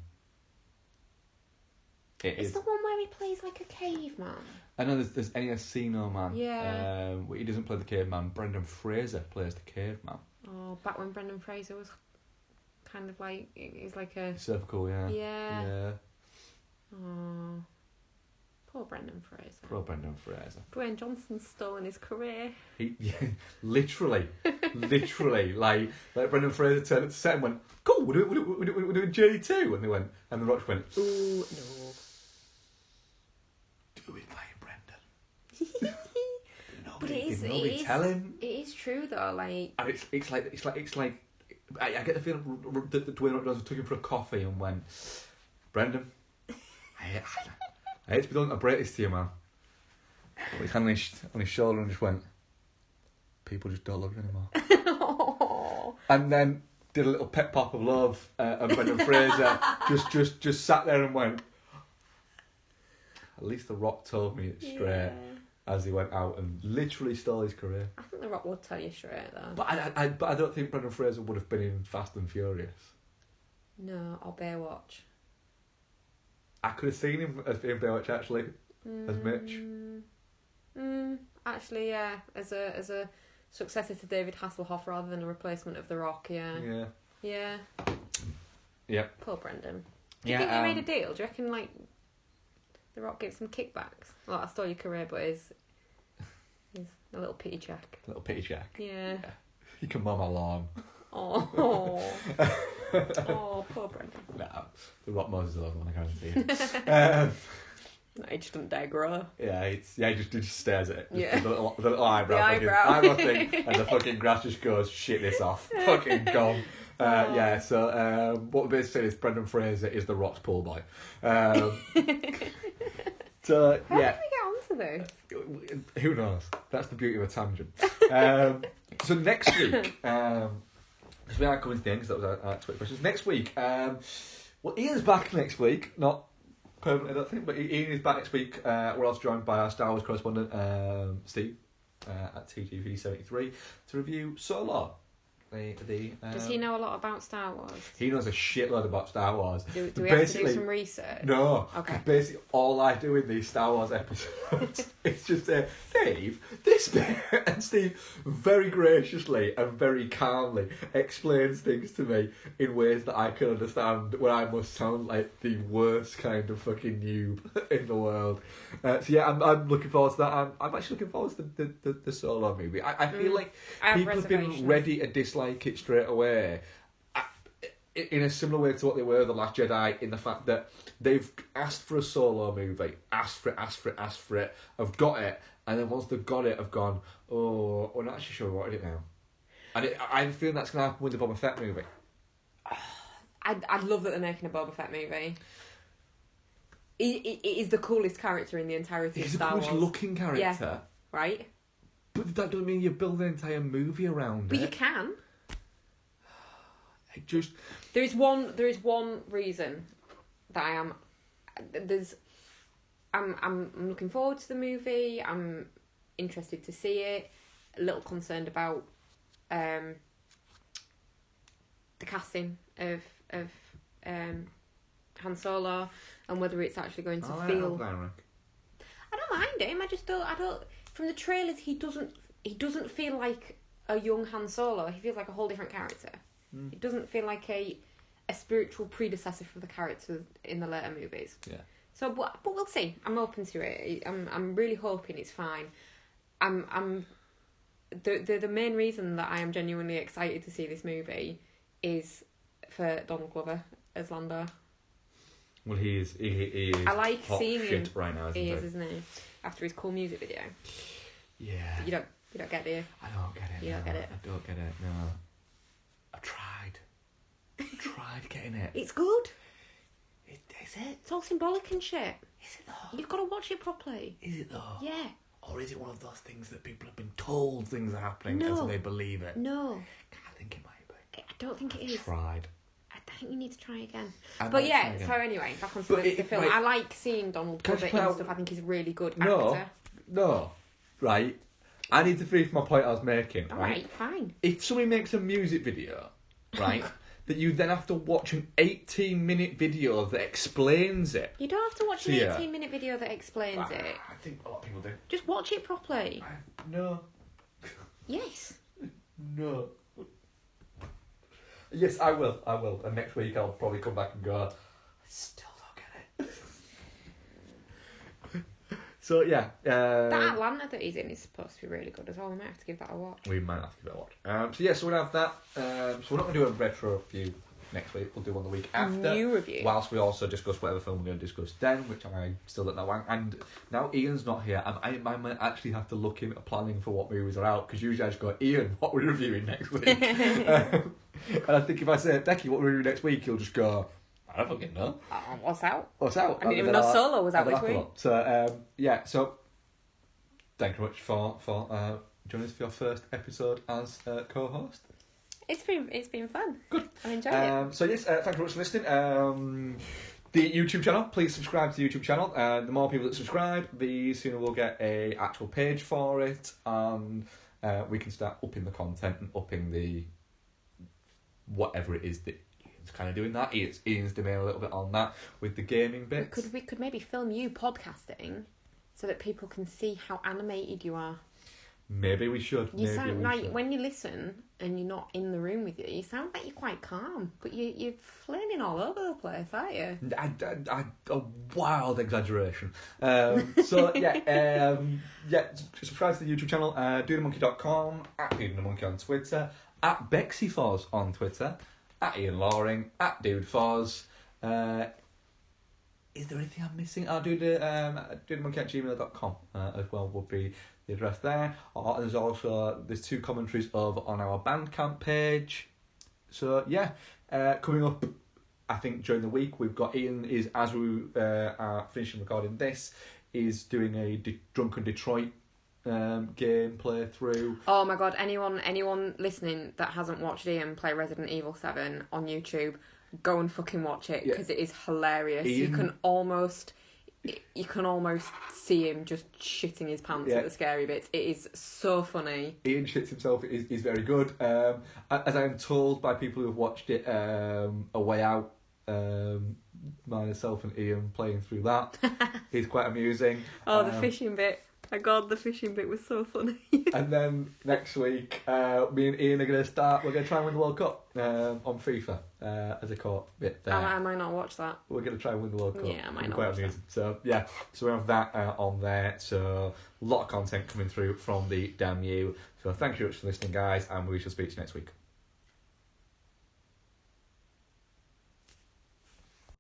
It's the one where he plays like a caveman. I know there's Encino Man. Yeah. He doesn't play the caveman. Brendan Fraser plays the caveman. Oh, back when Brendan Fraser was kind of like... He's like a... Cervical, yeah. Yeah. Oh. Poor Brendan Fraser. Poor Brendan Fraser. Dwayne Johnson's stolen his career. Literally, like Brendan Fraser turned up to set and went, "Cool, we're doing J2," and they went, and the Rock went, "Ooh, no." Do it, Brendan. But it is. It is true though. Like, and it's like. I get the feeling that Dwayne Rock Johnson took him for a coffee and went, "Brendan, I hate to be done. I break this to you, man." But his hand on his shoulder and just went, "People just don't love you anymore." And then did a little pep pop of love, and Brendan Fraser just sat there and went, "At least the Rock told me it straight." Yeah. As he went out and literally stole his career. I think the Rock would tell you straight though. But I don't think Brendan Fraser would have been in Fast and Furious. No, or Baywatch. I could have seen him as being Baywatch actually, as Mitch. Actually, yeah, as a successor to David Hasselhoff rather than a replacement of The Rock, yeah. Yeah. Yep. Poor Brendan. Do you think they made a deal? Do you reckon, like, The Rock gives some kickbacks? Well, I stole your career, but he's a little pity check. A little pity check. Yeah. You can mow my lawn. Oh. Oh, poor Brendan. No, The Rock mows his lawn, I guarantee it. No, he just doesn't dare grow. Yeah, he just stares at it. Yeah. The little eyebrow. The eyebrow thing, and the fucking grass just goes, "Shit this off." Fucking gone. Yeah, so what we're basically saying is Brendan Fraser is The Rock's pool boy. So, How yeah. did we get onto this? Who knows? That's the beauty of a tangent. So next week, because we are coming to the end, because that was our Twitter questions. Next week, well, Ian's back next week, not permanently, I don't think, but Ian is back next week. We're also joined by our Star Wars correspondent, Steve, at TGV73, to review Solo. Does he know a lot about Star Wars? He knows a shitload about Star Wars. Do we have to do some research? No. Okay. Basically, all I do in these Star Wars episodes is just say, "Dave, this bit," and Steve very graciously and very calmly explains things to me in ways that I can understand, where I must sound like the worst kind of fucking noob in the world. So yeah, I'm looking forward to that. I'm actually looking forward to the Solo movie. I feel like people have been ready to dislike it straight away, in a similar way to what they were The Last Jedi, in the fact that they've asked for a Solo movie, asked for it, have got it, and then once they've got it, have gone, "Oh, we're not actually sure we wanted it now." And I'm feeling that's going to happen with the Boba Fett movie. I'd love that they're making a Boba Fett movie. It is the coolest character in the entirety of Star Wars. He's the coolest looking character. Yeah, right? But that doesn't mean you build an entire movie around But it. you can. It just... There is one reason that I'm looking forward to the movie. I'm interested to see it. A little concerned about the casting of Han Solo and whether it's actually going to feel. I don't mind him. I don't. From the trailers, he doesn't feel like a young Han Solo. He feels like a whole different character. It doesn't feel like a spiritual predecessor for the character in the later movies. Yeah. So, but we'll see. I'm open to it. I'm really hoping it's fine. The main reason that I am genuinely excited to see this movie is for Donald Glover as Lando. Well, he is. He is. I like hot seeing shit him. Right now, Isn't he? After his cool music video. Yeah. You don't get it, do you? I don't get it. You don't get it. I don't get it. No. I tried getting it. It's good. Is it? It's all symbolic and shit. Is it though? You've got to watch it properly. Is it though? Yeah. Or is it one of those things that people have been told things are happening No. and so they believe it? No. I think it might be. I don't think it is. Tried. I think you need to try again. I But might yeah, try again. so anyway, back onto But the film. wait. I like seeing Donald Can I Glover just point in out- stuff. I think he's a really good No. actor. No. Right. I need to finish my point I was making. Alright, fine. If somebody makes a music video, right, that you then have to watch an 18-minute video that explains it. You don't have to watch an Yeah. 18-minute video that explains it. I think a lot of people do. Just watch it properly. No. Yes. No. Yes, I will. And next week I'll probably come back and go, I still don't get it. So, yeah. That Atlanta that he's in is supposed to be really good as well. We might have to give that a watch. We might have to give it a watch. So we'll have that. So we're not going to do a retro review next week. We'll do one the week after. New review. Whilst we also discuss whatever film we're going to discuss then, which I still don't know. And now Ian's not here, I might actually have to look into planning for what movies are out, because usually I just go, Ian, what are we reviewing next week? And I think if I say, Becky, what are we reviewing next week, you'll just go, I don't fucking know. What's out? What's out? I didn't even know Solo was out this week. So, so thank you very much for joining us for your first episode as co-host. It's been fun. Good. I enjoyed it. So yes, thank you very much for listening. The YouTube channel, please subscribe to the YouTube channel. The more people that subscribe, the sooner we'll get a actual page for it, and we can start upping the content and upping the whatever it is that Ian's kind of doing that. Ian's doing a little bit on that with the gaming bits. We could maybe film you podcasting so that people can see how animated you are. Maybe we should. You sound like, when you listen and you're not in the room with you sound like you're quite calm, but you're flailing all over the place, aren't you? A wild exaggeration. So subscribe to the YouTube channel, dothemonkey.com, @DudeandTheMonkey on Twitter, @BexyFoz on Twitter, @Ian Loring, @DudeFoz. Is there anything I'm missing? dothemonkey@gmail.com as well would be the address there. There's 2 commentaries over on our Bandcamp page. So yeah, coming up, I think during the week we've got Ian is, as we are finishing recording this, is doing a Drunken Detroit game playthrough. Oh my god! Anyone listening that hasn't watched Ian play Resident Evil 7 on YouTube, go and fucking watch it, because it is hilarious. Ian... You can almost see him just shitting his pants at the scary bits. It is so funny. Ian shits himself is very good. As I am told by people who have watched it A Way Out, myself and Ian playing through that is quite amusing. The fishing bit. My god, the fishing bit was so funny. And then next week, me and Ian are going to try and win the World Cup on FIFA as a co-op bit there. I might not watch that. We're going to try and win the World Cup. Yeah, I might not quite watch amusing. So yeah, so we have that on there. So a lot of content coming through from the Damn You. So thank you very much for listening, guys, and we shall speak to you next week.